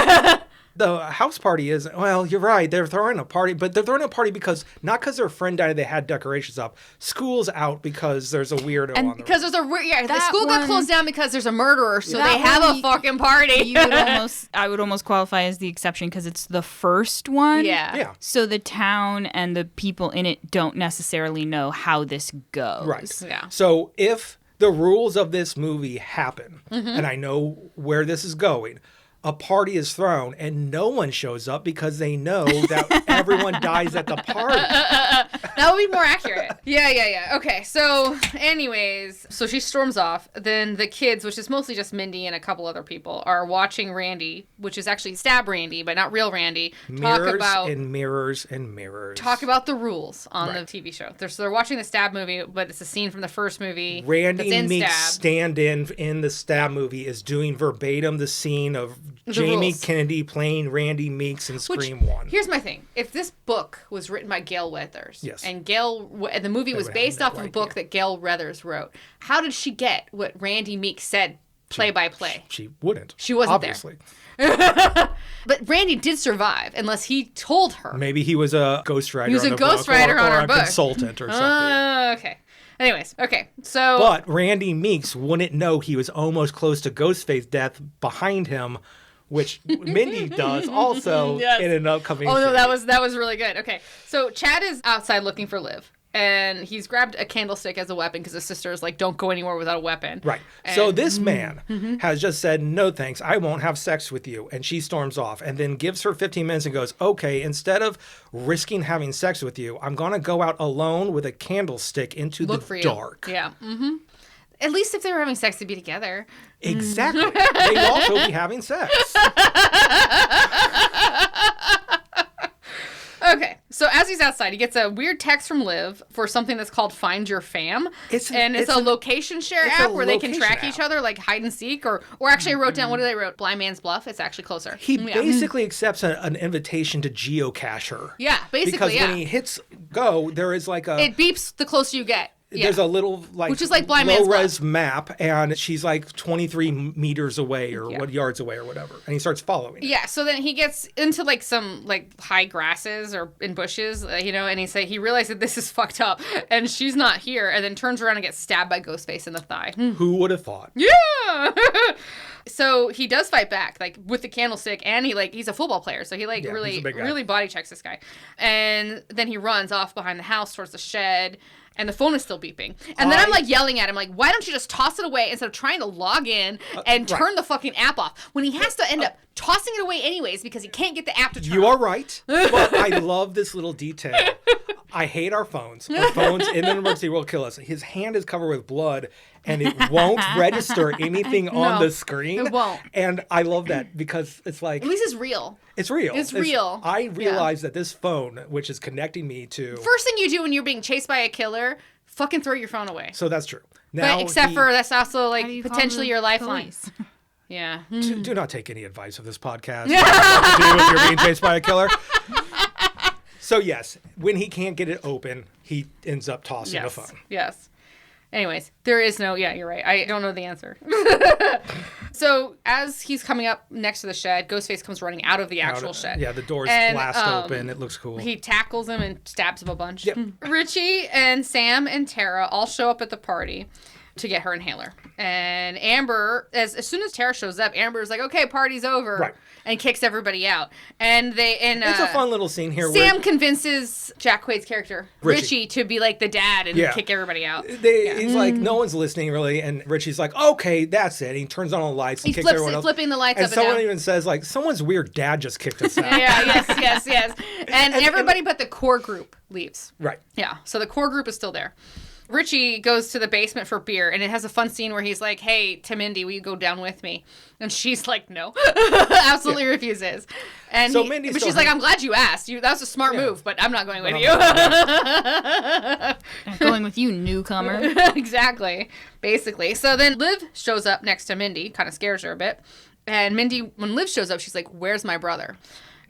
The house party is, well, you're right. They're throwing a party, but they're throwing a party because, not because their friend died, they had decorations up. School's out because there's a weirdo on the because there's the school got closed down because there's a murderer, so they have a fucking party. I would almost qualify as the exception because it's the first one. Yeah. So the town and the people in it don't necessarily know how this goes. Right. Yeah. So if the rules of this movie happen, and I know where this is going, a party is thrown and no one shows up because they know that everyone dies at the party. That would be more accurate. Yeah. Okay, so anyways, so she storms off. Then the kids, which is mostly just Mindy and a couple other people, are watching Randy, which is actually Stab Randy, but not real Randy. Mirrors and mirrors and mirrors. Talk about the rules on the TV show. They're watching the Stab movie, but it's a scene from the first movie. Randy Meeks' stand-in in the Stab movie is doing verbatim the scene of Jamie Kennedy playing Randy Meeks in Scream 1. Here's my thing. If this book was written by Gail Weathers, and the movie was based off of a book that Gail Weathers wrote, how did she get what Randy Meeks said play by play? She wouldn't. She wasn't obviously. There. But Randy did survive, unless he told her. Maybe he was a ghostwriter. He was a ghostwriter on her book. Or a consultant or something. Okay. Anyways, okay, so... But Randy Meeks wouldn't know he was almost close to Ghostface's death behind him, which Mindy does also in an upcoming no, series. that was really good. Okay, so Chad is outside looking for Liv, and he's grabbed a candlestick as a weapon because his sister is like, don't go anywhere without a weapon. Right. So this man has just said, no thanks, I won't have sex with you. And she storms off and then gives her 15 minutes and goes, okay, instead of risking having sex with you, I'm going to go out alone with a candlestick into the dark. Yeah. Mm-hmm. At least if they were having sex, they'd be together. Exactly. They'd also be having sex. Okay, so as as he's outside, he gets a weird text from Liv for something that's called Find Your Fam. It's a location share app where they can track each other, like hide and seek. Or actually, I wrote down, what did I wrote? Blind Man's Bluff. It's actually closer. He basically accepts an invitation to geocache her. Yeah, basically, because when he hits go, there is like a... It beeps the closer you get. There's a little which is like Blind Man's low-res map, and she's like 23 meters away or what yards away or whatever, and he starts following it. Yeah, so then he gets into like some like high grasses or in bushes, and he realizes that this is fucked up, and she's not here, and then turns around and gets stabbed by Ghostface in the thigh. Who would have thought? Yeah. So he does fight back, like with the candlestick, and he's a football player, so he really body checks this guy, and then he runs off behind the house towards the shed. And the phone is still beeping. And then I'm like yelling at him, like, why don't you just toss it away instead of trying to log in and turn the fucking app off when he has to end up tossing it away anyways because he can't get the app to turn You off. are right. But I love this little detail. I hate our phones. Our phones in an emergency will kill us. His hand is covered with blood, and it won't register anything on the screen. It won't. And I love that because it's like... At least it's real. It's real. It's real. I realize that this phone, which is connecting me to... First thing you do when you're being chased by a killer, fucking throw your phone away. So that's true. Now but except for that's also like potentially your lifeline. Yeah. Do not take any advice of this podcast. What to do if you're being chased by a killer. So yes, when he can't get it open, he ends up tossing the phone. Yes. Anyways, there is no... Yeah, you're right. I don't know the answer. So as he's coming up next to the shed, Ghostface comes running out of the actual shed. Yeah, the door's blast open. It looks cool. He tackles him and stabs him a bunch. Yep. Richie and Sam and Tara all show up at the party to get her inhaler. And Amber, as soon as Tara shows up, Amber's like, okay, party's over. Right. And kicks everybody out. And it's a fun little scene here. Sam convinces Jack Quaid's character, Richie, to be like the dad and kick everybody out. He's like, no one's listening really. And Richie's like, okay, that's it. He turns on the lights and kicks everyone else. Flipping the lights up and someone down. even says like, someone's weird dad just kicked us out. yes. And everybody but the core group leaves. Right. Yeah. So the core group is still there. Richie goes to the basement for beer, and it has a fun scene where he's like, hey, to Mindy, will you go down with me? And she's like, no. Absolutely refuses. And so but she's like, I'm glad you asked. That was a smart move, but I'm not going with you. Not going with you, newcomer. Exactly. Basically. So then Liv shows up next to Mindy, kind of scares her a bit. And Mindy, when Liv shows up, she's like, where's my brother?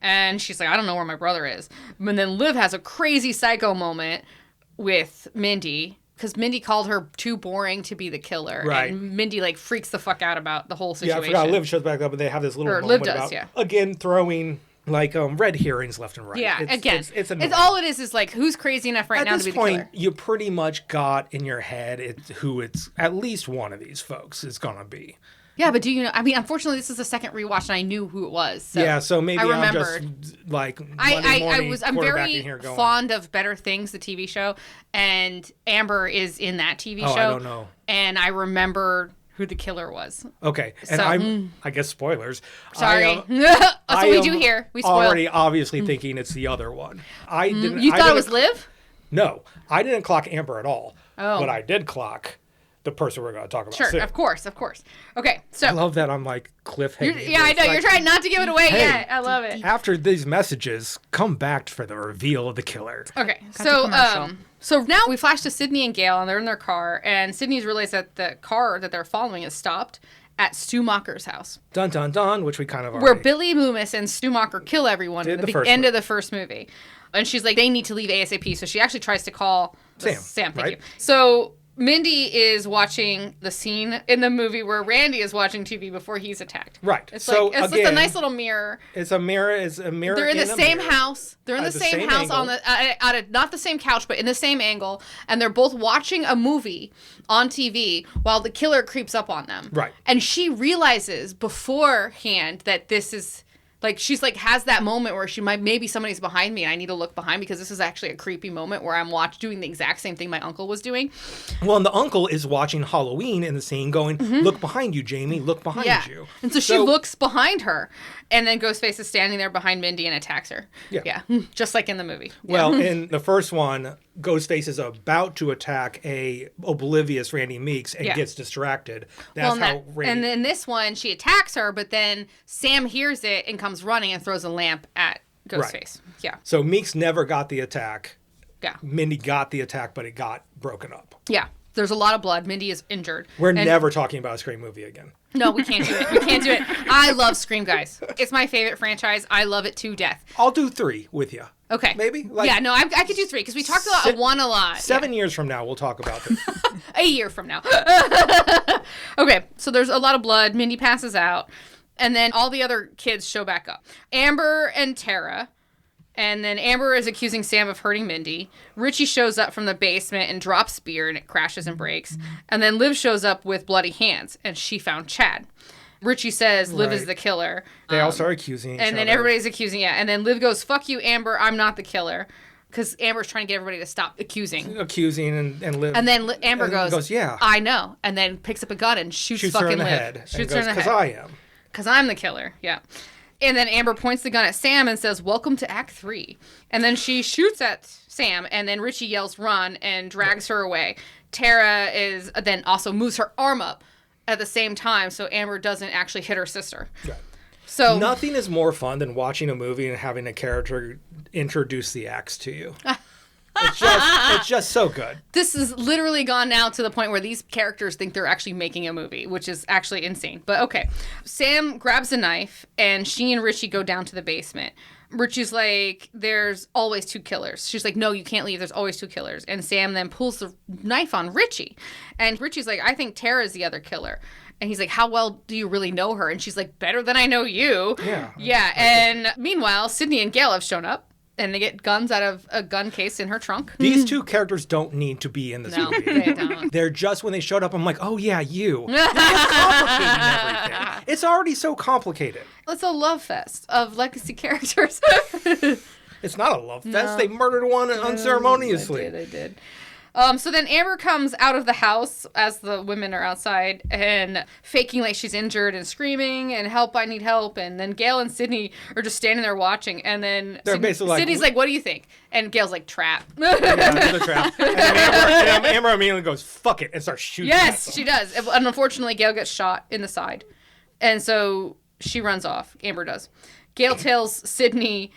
And she's like, I don't know where my brother is. And then Liv has a crazy psycho moment with Mindy. Because Mindy called her too boring to be the killer. Right. And Mindy, like, freaks the fuck out about the whole situation. Yeah, I forgot. Liv shows back up, and they have this little moment Liv does, about, again, throwing, like, red herrings left and right. Yeah, it's annoying. All it is like, who's crazy enough now to be the killer? At this point, you pretty much got in your head who it's, at least one of these folks is going to be. Yeah, but do you know? I mean, unfortunately, this is the second rewatch, and I knew who it was. So maybe I'm just like I'm very fond of Better Things, the TV show, and Amber is in that TV show. I don't know. And I remember who the killer was. Okay, and I guess spoilers. Sorry, that's what we do here. We spoil. Already obviously thinking it's the other one. You thought it was Liv? No, I didn't clock Amber at all. Oh, but I did clock the person we're going to talk about soon. Sure, of course. Okay, so... I love that I'm like cliffhanging. Yeah, I know. You're trying not to give it away yet. I love it. After these messages, come back for the reveal of the killer. Okay, so now we flash to Sydney and Gail, and they're in their car, and Sydney's realized that the car that they're following is stopped at Stu Macher's house. Dun, dun, dun, which we kind of already... Where Billy Loomis and Stu Macher kill everyone at the end of the first movie. And she's like, they need to leave ASAP, so she actually tries to call... Sam, thank you. So... Mindy is watching the scene in the movie where Randy is watching TV before he's attacked. Right. It's just a nice little mirror. It's a mirror. They're in the same house. They're in the same house on not the same couch, but in the same angle, and they're both watching a movie on TV while the killer creeps up on them. Right. And she realizes beforehand that this is. Like, she's like, has that moment where maybe somebody's behind me and I need to look behind because this is actually a creepy moment where I'm doing the exact same thing my uncle was doing. Well, and the uncle is watching Halloween in the scene going, look behind you, Jamie, look behind you. And so she looks behind her, and then Ghostface is standing there behind Mindy and attacks her. Yeah. Just like in the movie. Well, in the first one, Ghostface is about to attack a oblivious Randy Meeks and gets distracted. That's how Randy... And in this one, she attacks her, but then Sam hears it and comes running and throws a lamp at Ghostface. Right. Yeah. So Meeks never got the attack. Yeah. Mindy got the attack, but it got broken up. Yeah. There's a lot of blood. Mindy is injured. We're never talking about a Scream movie again. No, we can't do it. We can't do it. I love Scream, guys. It's my favorite franchise. I love it to death. I'll do 3 with you. Okay. Maybe? Yeah, no, I could do 3 because we talked about 1 a lot. 7 years from now, we'll talk about this. A year from now. Okay, so there's a lot of blood. Mindy passes out. And then all the other kids show back up. Amber and Tara. And then Amber is accusing Sam of hurting Mindy. Richie shows up from the basement and drops Spear, and it crashes and breaks. And then Liv shows up with bloody hands, and she found Chad. Richie says Liv is the killer. They all start accusing each other. And then everybody's accusing, And then Liv goes, fuck you, Amber, I'm not the killer. Because Amber's trying to get everybody to stop accusing. And Liv. And then Amber goes, yeah. I know. And then picks up a gun and shoots her fucking in the Liv. head. Shoots her in the head. Because I am. Because I'm the killer, yeah. And then Amber points the gun at Sam and says, welcome to Act 3. And then she shoots at Sam, and then Richie yells, run, and drags her away. Tara then also moves her arm up at the same time, so Amber doesn't actually hit her sister. Right. So nothing is more fun than watching a movie and having a character introduce the acts to you. It's just so good. This has literally gone now to the point where these characters think they're actually making a movie, which is actually insane. But okay. Sam grabs a knife, and she and Richie go down to the basement. Richie's like, there's always 2 killers. She's like, no, you can't leave. There's always 2 killers. And Sam then pulls the knife on Richie. And Richie's like, I think Tara's the other killer. And he's like, how well do you really know her? And she's like, better than I know you. Yeah. Yeah. And meanwhile, Sydney and Gail have shown up. And they get guns out of a gun case in her trunk. These 2 characters don't need to be in this movie. They don't. They're just, when they showed up, I'm like, oh yeah, you. It's complicating everything. It's already so complicated. It's a love fest of legacy characters. It's not a love fest. They murdered one unceremoniously. They did. So then Amber comes out of the house as the women are outside and faking like she's injured and screaming and help, I need help. And then Gail and Sydney are just standing there watching. And then Sydney's like, what do you think? And Gail's like, trap. Yeah, it's a trap. And Amber immediately goes, fuck it, and starts shooting. Yes, she does. And unfortunately, Gail gets shot in the side. And so she runs off. Amber does. Gail tells Sydney's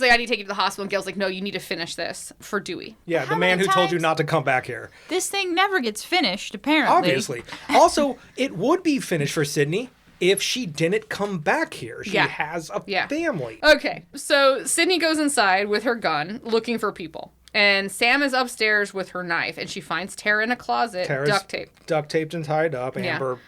like, I need to take you to the hospital. And Gail's like, no, you need to finish this for Dewey. Yeah, the man who told you not to come back here. This thing never gets finished, apparently. Obviously. Also, it would be finished for Sydney if she didn't come back here. She has a family. Okay, so Sydney goes inside with her gun looking for people. And Sam is upstairs with her knife. And she finds Tara in a closet, duct taped. Duct taped and tied up. Amber...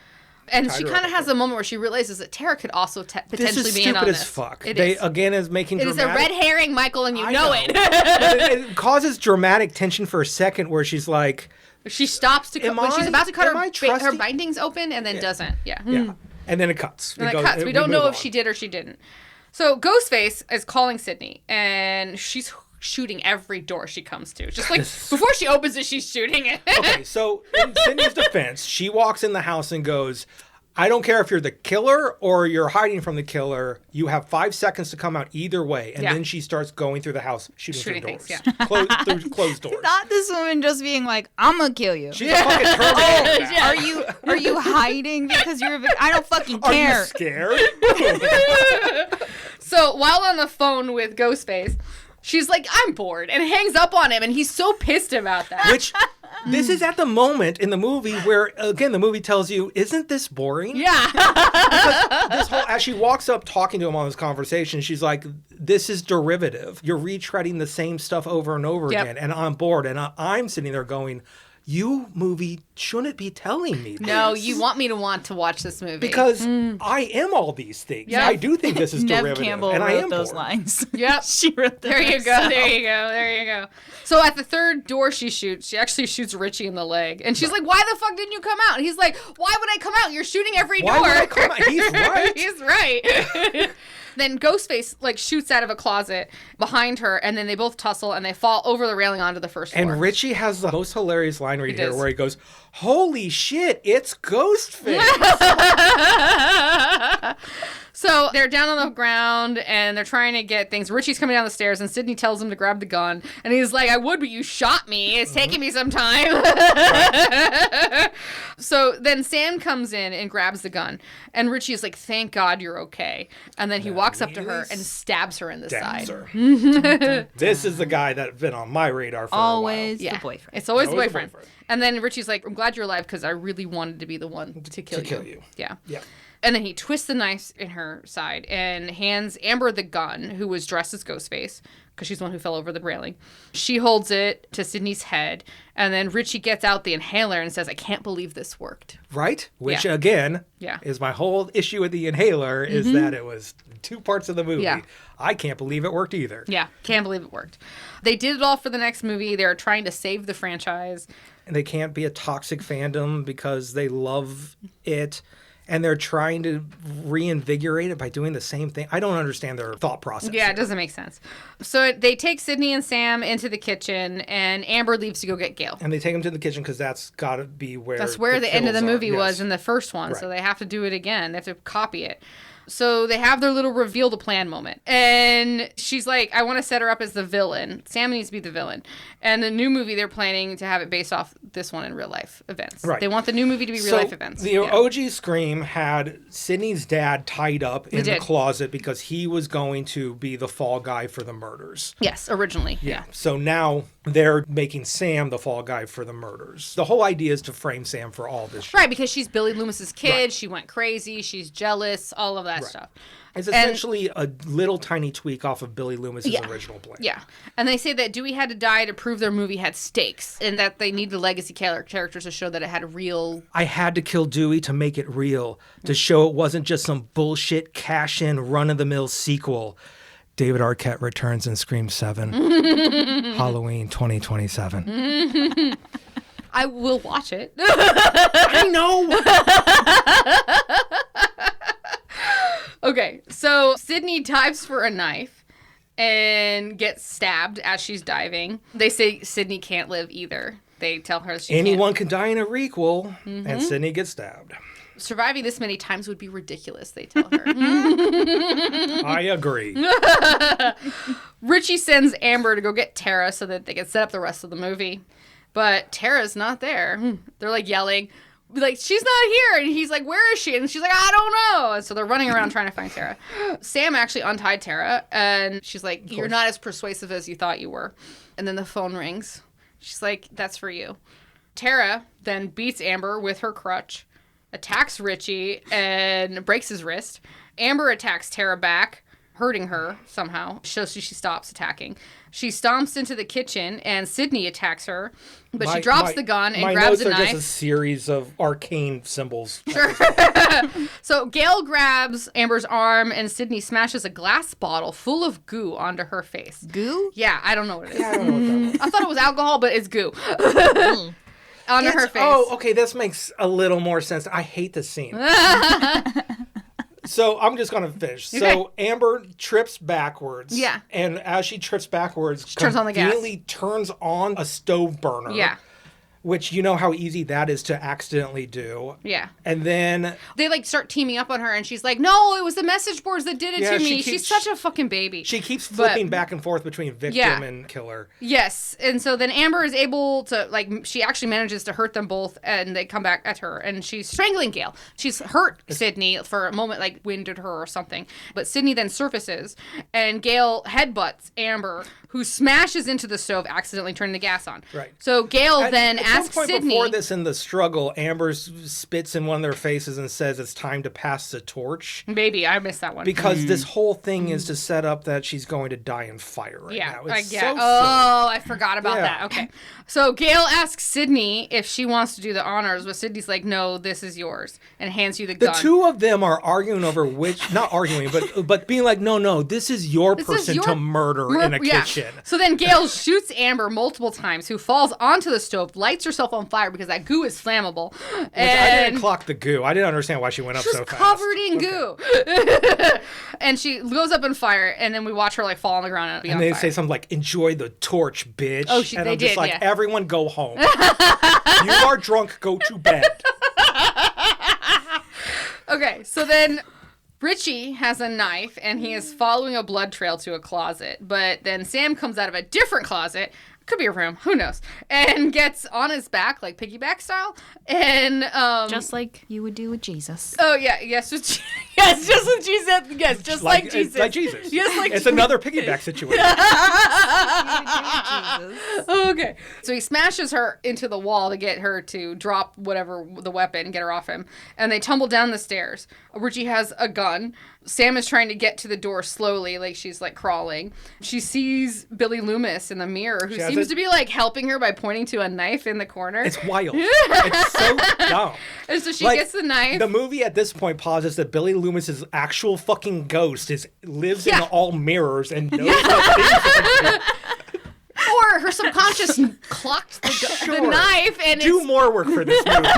And she kind of has a moment where she realizes that Tara could also potentially be in on this. This is stupid as fuck. It They, is. again, is making It dramatic... is a red herring, Michael, and you know it. It causes dramatic tension for a second where she's like... She stops to cut... When she's about to cut her bindings open and then doesn't. Yeah. And then it cuts. And it cuts. We don't know if she did or she didn't. So Ghostface is calling Sydney, and she's shooting every door she comes to. Just like before she opens it, she's shooting it. Okay, so in Sydney's defense, she walks in the house and goes, I don't care if you're the killer or you're hiding from the killer. You have 5 seconds to come out either way. And then she starts going through the house, shooting through doors. Things, through closed doors. Not this woman just being like, I'm gonna kill you. She's a fucking Terminator. Are you hiding because you're I don't fucking care. Are you scared? So while on the phone with Ghostface, she's like, I'm bored, and hangs up on him, and he's so pissed about that. Which, this is at the moment in the movie where, again, the movie tells you, isn't this boring? Yeah. As she walks up talking to him on this conversation, she's like, this is derivative. You're retreading the same stuff over and over again, and I'm bored. And I'm sitting there going, you movie shouldn't be telling me this. No, you want me to want to watch this movie. Because I am all these things. Yep. I do think this is derivative. Nev Campbell and wrote I am those bored. lines. Yep. She wrote them. There you go. So at the third door she shoots, she actually shoots Richie in the leg. And she's like, why the fuck didn't you come out? And he's like, why would I come out? You're shooting every door. Why would I come out? He's right. He's right. Then Ghostface shoots out of a closet behind her, and then they both tussle and they fall over the railing onto the first floor. And Richie has the most hilarious line right here where he goes, holy shit, it's Ghostface. So they're down on the ground and they're trying to get things. Richie's coming down the stairs and Sydney tells him to grab the gun. And he's like, I would, but you shot me. It's taking me some time. So then Sam comes in and grabs the gun. And Richie's like, thank God you're okay. And then he walks up to her and stabs her in the side. This is the guy that's been on my radar for always a while. the boyfriend. It's always the boyfriend. And then Richie's like, I'm glad you're alive because I really wanted to be the one to kill you. Yeah. And then he twists the knife in her side and hands Amber the gun, who was dressed as Ghostface, because she's the one who fell over the railing. She holds it to Sydney's head, and then Richie gets out the inhaler and says, I can't believe this worked. Right? Which, again, is my whole issue with the inhaler, is that it was 2 parts of the movie. Yeah. I can't believe it worked either. Yeah, can't believe it worked. They did it all for the next movie. They're trying to save the franchise. And they can't be a toxic fandom because they love it. And they're trying to reinvigorate it by doing the same thing. I don't understand their thought process. Yeah, it doesn't make sense. So they take Sydney and Sam into the kitchen, and Amber leaves to go get Gale. And they take him to the kitchen because that's got to be where the end of the movie was in the first one. Right. So they have to do it again. They have to copy it. So they have their little reveal the plan moment. And she's like, I want to set her up as the villain. Sam needs to be the villain. And the new movie, they're planning to have it based off this one in real life events. Right. They want the new movie to be real life events. The OG Scream had Sydney's dad tied up in the closet because he was going to be the fall guy for the murders. Yes, originally. Yeah. So now they're making Sam the fall guy for the murders. The whole idea is to frame Sam for all this shit. Right, because she's Billy Loomis's kid. Right. She went crazy. She's jealous. All of that stuff. It's essentially a little tiny tweak off of Billy Loomis's original plan. Yeah. And they say that Dewey had to die to prove their movie had stakes and that they need the legacy characters to show that it had a real... I had to kill Dewey to make it real, to show it wasn't just some bullshit cash-in, run-of-the-mill sequel. David Arquette returns in Scream 7. Halloween 2027. I will watch it. I know! Okay, so Sydney dives for a knife and gets stabbed as she's diving. They say Sydney can't live either. They tell her anyone can die in a requel, and Sydney gets stabbed. Surviving this many times would be ridiculous, they tell her. I agree. Richie sends Amber to go get Tara so that they can set up the rest of the movie. But Tara's not there. They're like yelling, like, she's not here. And he's like, where is she? And she's like, I don't know. And so they're running around trying to find Tara. Sam actually untied Tara. And she's like, you're not as persuasive as you thought you were. And then the phone rings. She's like, that's for you. Tara then beats Amber with her crutch, attacks Richie, and breaks his wrist. Amber attacks Tara back, hurting her somehow. So she stops attacking. She stomps into the kitchen, and Sydney attacks her, but she drops the gun and grabs a knife. My notes are just a series of arcane symbols. Sure. So Gale grabs Amber's arm, and Sydney smashes a glass bottle full of goo onto her face. Goo? Yeah, I don't know what it is. Yeah, I don't know what that was. I thought it was alcohol, but it's goo. Onto her face. Oh, okay, this makes a little more sense. I hate this scene. So I'm just going to finish. Okay. So Amber trips backwards. Yeah. And as she trips backwards, she turns on the gas. Conveniently turns on a stove burner. Yeah. Which you know how easy that is to accidentally do. Yeah. And then... they, like, start teaming up on her, and she's like, no, it was the message boards that did it to me. She's such a fucking baby. She keeps flipping back and forth between victim and killer. Yes. And so then Amber is able to, like, she actually manages to hurt them both, and they come back at her, and she's strangling Gale. She's hurt Sydney for a moment, like, winded her or something. But Sydney then surfaces, and Gale headbutts Amber, who smashes into the stove, accidentally turning the gas on. Right. So Gale then asks Sydney... before this in the struggle, Amber spits in one of their faces and says it's time to pass the torch. Maybe. I missed that one. Because this whole thing is to set up that she's going to die in fire now. It's I forgot about that. Okay. So Gale asks Sydney if she wants to do the honors, but Sydney's like, no, this is yours, and hands you the gun. The two of them are arguing over which... not arguing, but being like, no, this is your person to murder in a kitchen. So then Gale shoots Amber multiple times, who falls onto the stove, lights herself on fire because that goo is flammable. And I didn't clock the goo. I didn't understand why she went up so fast. She was covered in goo. And she goes up in fire, and then we watch her, like, fall on the ground and be on fire. And they say something like, enjoy the torch, bitch. Oh, and I'm just like, everyone go home. You are drunk, go to bed. Okay, so then... Richie has a knife, and he is following a blood trail to a closet. But then Sam comes out of a different closet. Could be a room, who knows? And gets on his back, like piggyback style, and just like you would do with Jesus. Oh yeah, yes, just with Jesus. Yes, just like Jesus. Like Jesus. Yes, like it's another piggyback situation. Okay. So he smashes her into the wall to get her to drop whatever the weapon, get her off him, and they tumble down the stairs. Richie has a gun. Sam is trying to get to the door slowly, like she's like crawling. She sees Billy Loomis in the mirror, who seems to be like helping her by pointing to a knife in the corner. It's wild. It's so dumb. And so she gets the knife. The movie at this point pauses that Billy Loomis's actual fucking ghost lives in all mirrors and knows how things are. Or her subconscious clocked the knife and do more work for this movie.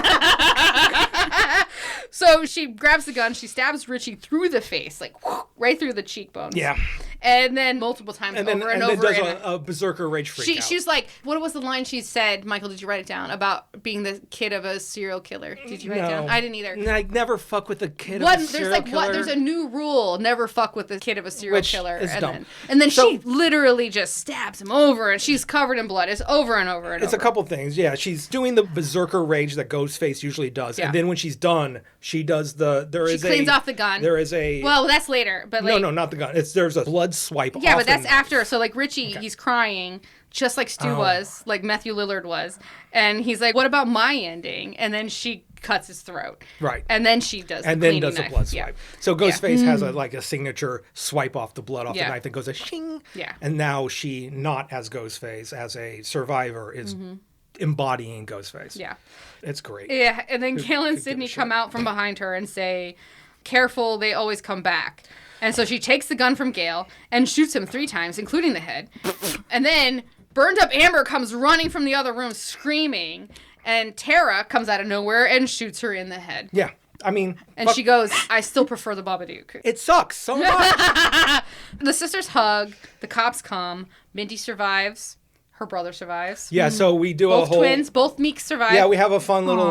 So she grabs the gun, she stabs Richie through the face, like right through the cheekbones. Yeah. And then multiple times over and over. And then does a berserker rage freak out. She's like, what was the line she said, Michael, did you write it down, about being the kid of a serial killer? Did you write it down? I didn't either. I never fuck with the kid of a serial killer. There's a new rule, never fuck with the kid of a serial killer. Is dumb. And then she literally just stabs him over, and she's covered in blood. It's over and over and over. It's a couple things, yeah. She's doing the berserker rage that Ghostface usually does. Yeah. And then when she's done, she does she cleans off the gun. There is a... Well, that's later, but like... No, not the gun. There's a blood swipe. Yeah, but that's after. So like Richie, he's crying, just like Stu was, like Matthew Lillard was. And he's like, what about my ending? And then she cuts his throat. Right. And then she does the blood swipe. Yeah. So Ghostface has a signature swipe off the blood off the knife that goes a shing. Yeah. And now she, not as Ghostface, as a survivor, is embodying Ghostface. Yeah. It's great. Yeah. And then Gail and Sydney come out from behind her and say, careful, they always come back. And so she takes the gun from Gail and shoots him 3 times, including the head. And then burned up Amber comes running from the other room screaming. And Tara comes out of nowhere and shoots her in the head. Yeah. I mean... And she goes, I still prefer the Babadook. It sucks so much. The sisters hug. The cops come. Mindy survives. Her brother survives. Yeah, so we do both twins. Both Meeks survive. Yeah, we have a fun little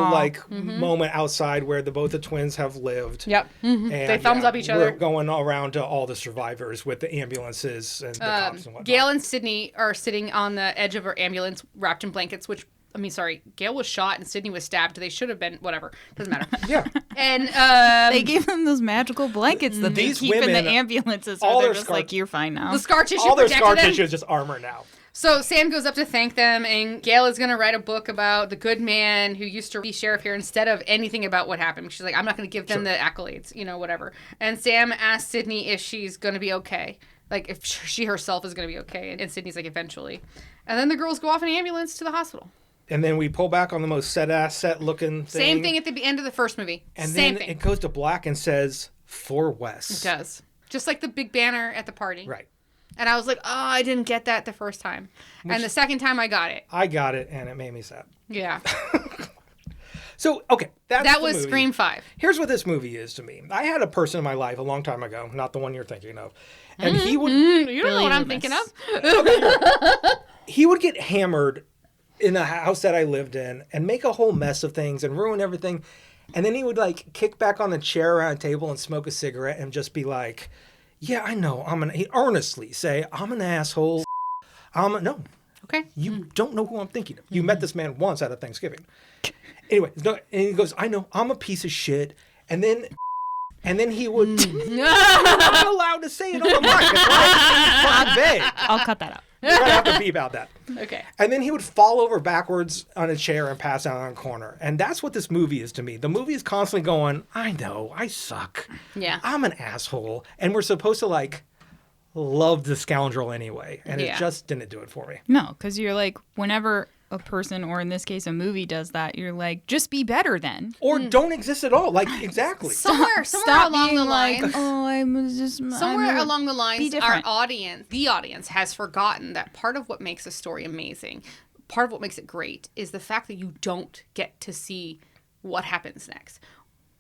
moment outside where both the twins have lived. Yep. And, they thumbs up each other. We're going around to all the survivors with the ambulances and the cops and whatnot. Gail and Sydney are sitting on the edge of her ambulance wrapped in blankets, Gail was shot and Sydney was stabbed. They should have been, whatever. Doesn't matter. Yeah. And they gave them those magical blankets that they keep in the ambulances. All they're just like, you're fine now. The scar tissue all their scar them. tissue is just armor now. So Sam goes up to thank them, and Gail is going to write a book about the good man who used to be sheriff here instead of anything about what happened. She's like, I'm not going to give them the accolades, whatever. And Sam asks Sydney if she's going to be okay. Like, if she herself is going to be okay. And Sydney's like, eventually. And then the girls go off in an ambulance to the hospital. And then we pull back on the most set looking thing. Same thing at the end of the first movie. And Same then thing. it goes to black and says, For Wes. It does. Just like the big banner at the party. Right. And I was like, I didn't get that the first time. And the second time I got it. I got it, and it made me sad. Yeah. So, okay. That was movie. Scream 5. Here's what this movie is to me. I had a person in my life a long time ago, not the one you're thinking of. And he would... You don't know what I'm thinking of? He would get hammered in the house that I lived in and make a whole mess of things and ruin everything. And then he would, kick back on the chair around a table and smoke a cigarette and just be like... Yeah, I know. He earnestly say, I'm an asshole. No. Okay. You don't know who I'm thinking of. You met this man once at a Thanksgiving. Anyway, and he goes, I know, I'm a piece of shit. And then he would... I'm not allowed to say it on the mic. It's fucking vague. I'll cut that out. You're going to have to beep out that. Okay. And then he would fall over backwards on a chair and pass out on a corner. And that's what this movie is to me. The movie is constantly going, I know, I suck. Yeah. I'm an asshole. And we're supposed to, love the scoundrel anyway. And it just didn't do it for me. No, because you're like, whenever a person, or in this case, a movie does that, you're like, just be better then. Or don't exist at all. Exactly. Somewhere along the line. Somewhere along the lines, the audience has forgotten that part of what makes a story amazing, part of what makes it great, is the fact that you don't get to see what happens next.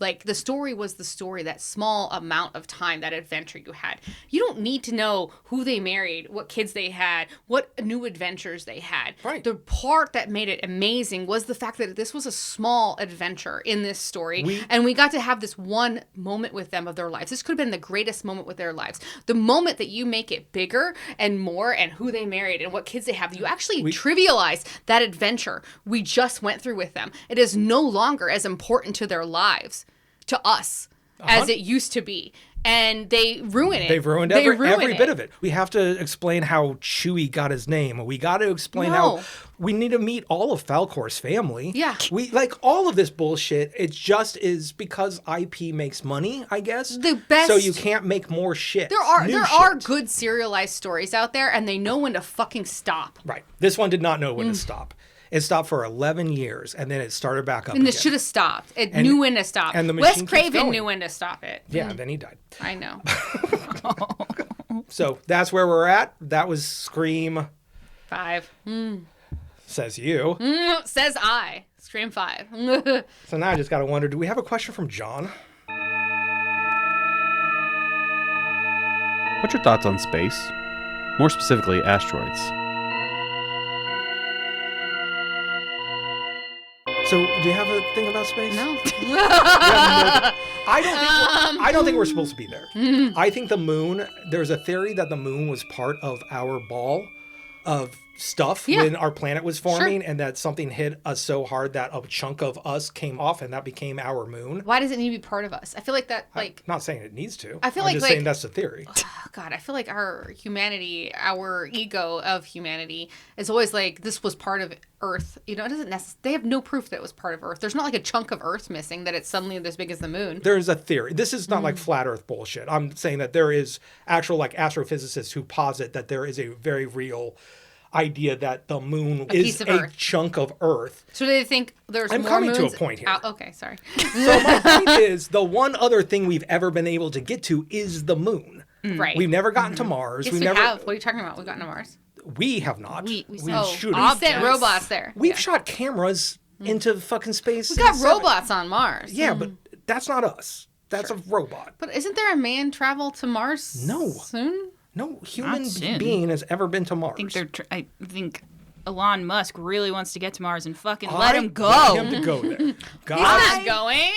Like, the story was the story, that small amount of time, that adventure you had. You don't need to know who they married, what kids they had, what new adventures they had. Right. The part that made it amazing was the fact that this was a small adventure in this story, and we got to have this one moment with them of their lives. This could have been the greatest moment with their lives. The moment that you make it bigger and more, and who they married and what kids they have, you actually trivialize that adventure we just went through with them. It is no longer as important to their lives, to us, as it used to be. And they ruin it. They've ruined every bit of it. We have to explain how Chewie got his name. We got to explain how we need to meet all of Falcor's family. Yeah. We like all of this bullshit. It just is because IP makes money, I guess. The best. So you can't make more shit. There are good serialized stories out there, and they know when to fucking stop. Right. This one did not know when to stop. It stopped for 11 years, and then it started back up and it should have stopped. It knew when to stop. And the Wes machine keeps Craven going. knew when to stop it. Yeah, and then he died. I know. So that's where we're at. That was Scream. 5. Says you. Says I. Scream 5. So now I just got to wonder, do we have a question from John? What's your thoughts on space? More specifically, asteroids. So, do you have a thing about space? No. I don't think we're supposed to be there. I think the moon, there's a theory that the moon was part of our ball of stuff when our planet was forming, and that something hit us so hard that a chunk of us came off, and that became our moon. Why does it need to be part of us? I feel like that, like... I'm not saying it needs to. I feel I'm just saying that's the theory. Oh, God, I feel like our humanity, our ego of humanity is always like, this was part of Earth. You know, it doesn't they have no proof that it was part of Earth. There's not like a chunk of Earth missing that it's suddenly as big as the moon. There's a theory. This is not like flat Earth bullshit. I'm saying that there is actual like astrophysicists who posit that there is a very real idea that the moon is a chunk of Earth. So do they think there's I'm more coming moons to a point here. Okay, sorry. So my point is, the one other thing we've ever been able to get to is the moon. Right. We've never gotten to Mars. Yes, we have. What are you talking about? We've gotten to Mars. We have not. We sent robots there. We've shot cameras into fucking space. We got robots on Mars. Yeah, but that's not us. That's a robot. But isn't there a man travel to Mars soon? No human being has ever been to Mars. I think Elon Musk really wants to get to Mars and fucking let him go. Want him to go there. He's not going.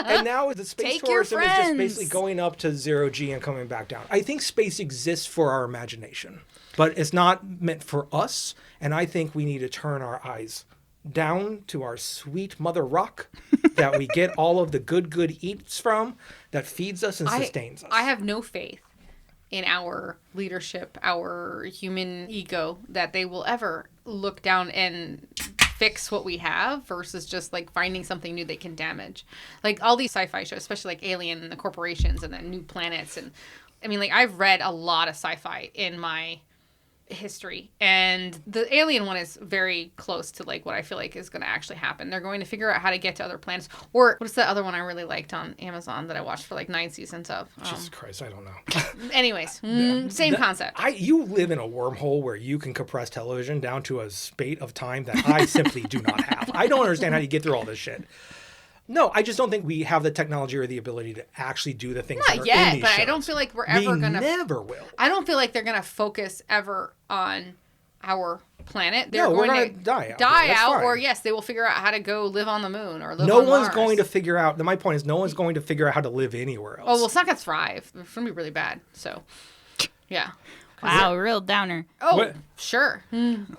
And now the space tourism is just basically going up to 0G and coming back down. I think space exists for our imagination, but it's not meant for us. And I think we need to turn our eyes down to our sweet mother rock that we get all of the good eats from, that feeds us and sustains us. I have no faith in our leadership, our human ego, that they will ever look down and fix what we have versus just like finding something new they can damage. Like all these sci-fi shows, especially like Alien and the corporations and the new planets. And I mean, like I've read a lot of sci-fi in my history, and the Alien one is very close to like what I feel like is going to actually happen. They're going to figure out how to get to other planets. Or what's the other one I really liked on Amazon that I watched for like 9 seasons of? Jesus Christ, I don't know. Anyways, same concept. You live in a wormhole where you can compress television down to a spate of time that I simply do not have. I don't understand how you get through all this shit. No, I just don't think we have the technology or the ability to actually do the things that are Not yet, in these but shows. I don't feel like we're ever going to... We never will. I don't feel like they're going to focus ever on our planet. They're we're going to die out. Die That's out, fine. or yes, they will figure out how to go live on the moon or live on No one's Mars. going to figure out... My point is, no one's going to figure out how to live anywhere else. Oh, well, it's not going to thrive. It's going to be really bad. So, yeah. Wow, real downer. Oh, sure.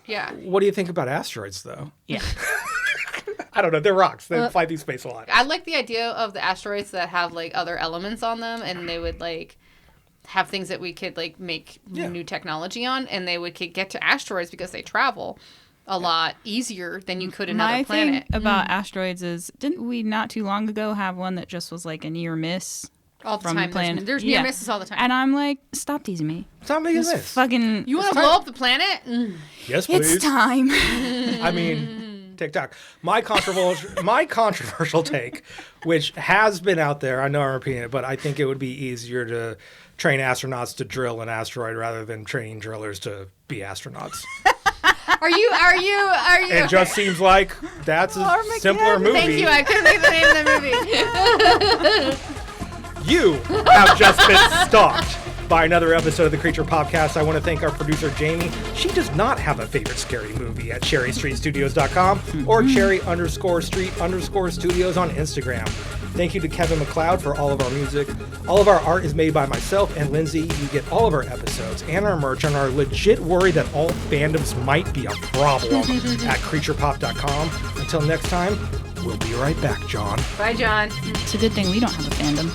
Yeah. What do you think about asteroids, though? Yeah. I don't know. They're rocks. They fly through space a lot. I like the idea of the asteroids that have like other elements on them, and they would like have things that we could like make new technology on, and they would get to asteroids because they travel a lot easier than you could another planet. My thing about asteroids is, didn't we not too long ago have one that just was like a near miss? All the from time. the planet? There's near misses all the time. And I'm like, stop teasing me. Stop making this. Fucking. You want to blow up the planet? Yes, please. It's time. I mean, TikTok. My controversial take, which has been out there, I know I'm repeating it, but I think it would be easier to train astronauts to drill an asteroid rather than training drillers to be astronauts. Are you? It just seems like that's a simpler movie. Thank you. I couldn't think of the name of the movie. You have just been stalked by another episode of the Creature Podcast. I want to thank our producer, Jamie. She does not have a favorite scary movie at cherrystreetstudios.com or cherry_street_studios on Instagram. Thank you to Kevin MacLeod for all of our music. All of our art is made by myself and Lindsay. You get all of our episodes and our merch and our legit worry that all fandoms might be a problem at creaturepop.com. Until next time, we'll be right back, John. Bye, John. It's a good thing we don't have a fandom.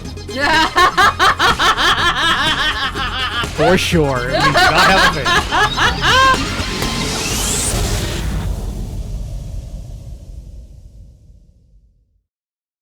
For sure. We do not have a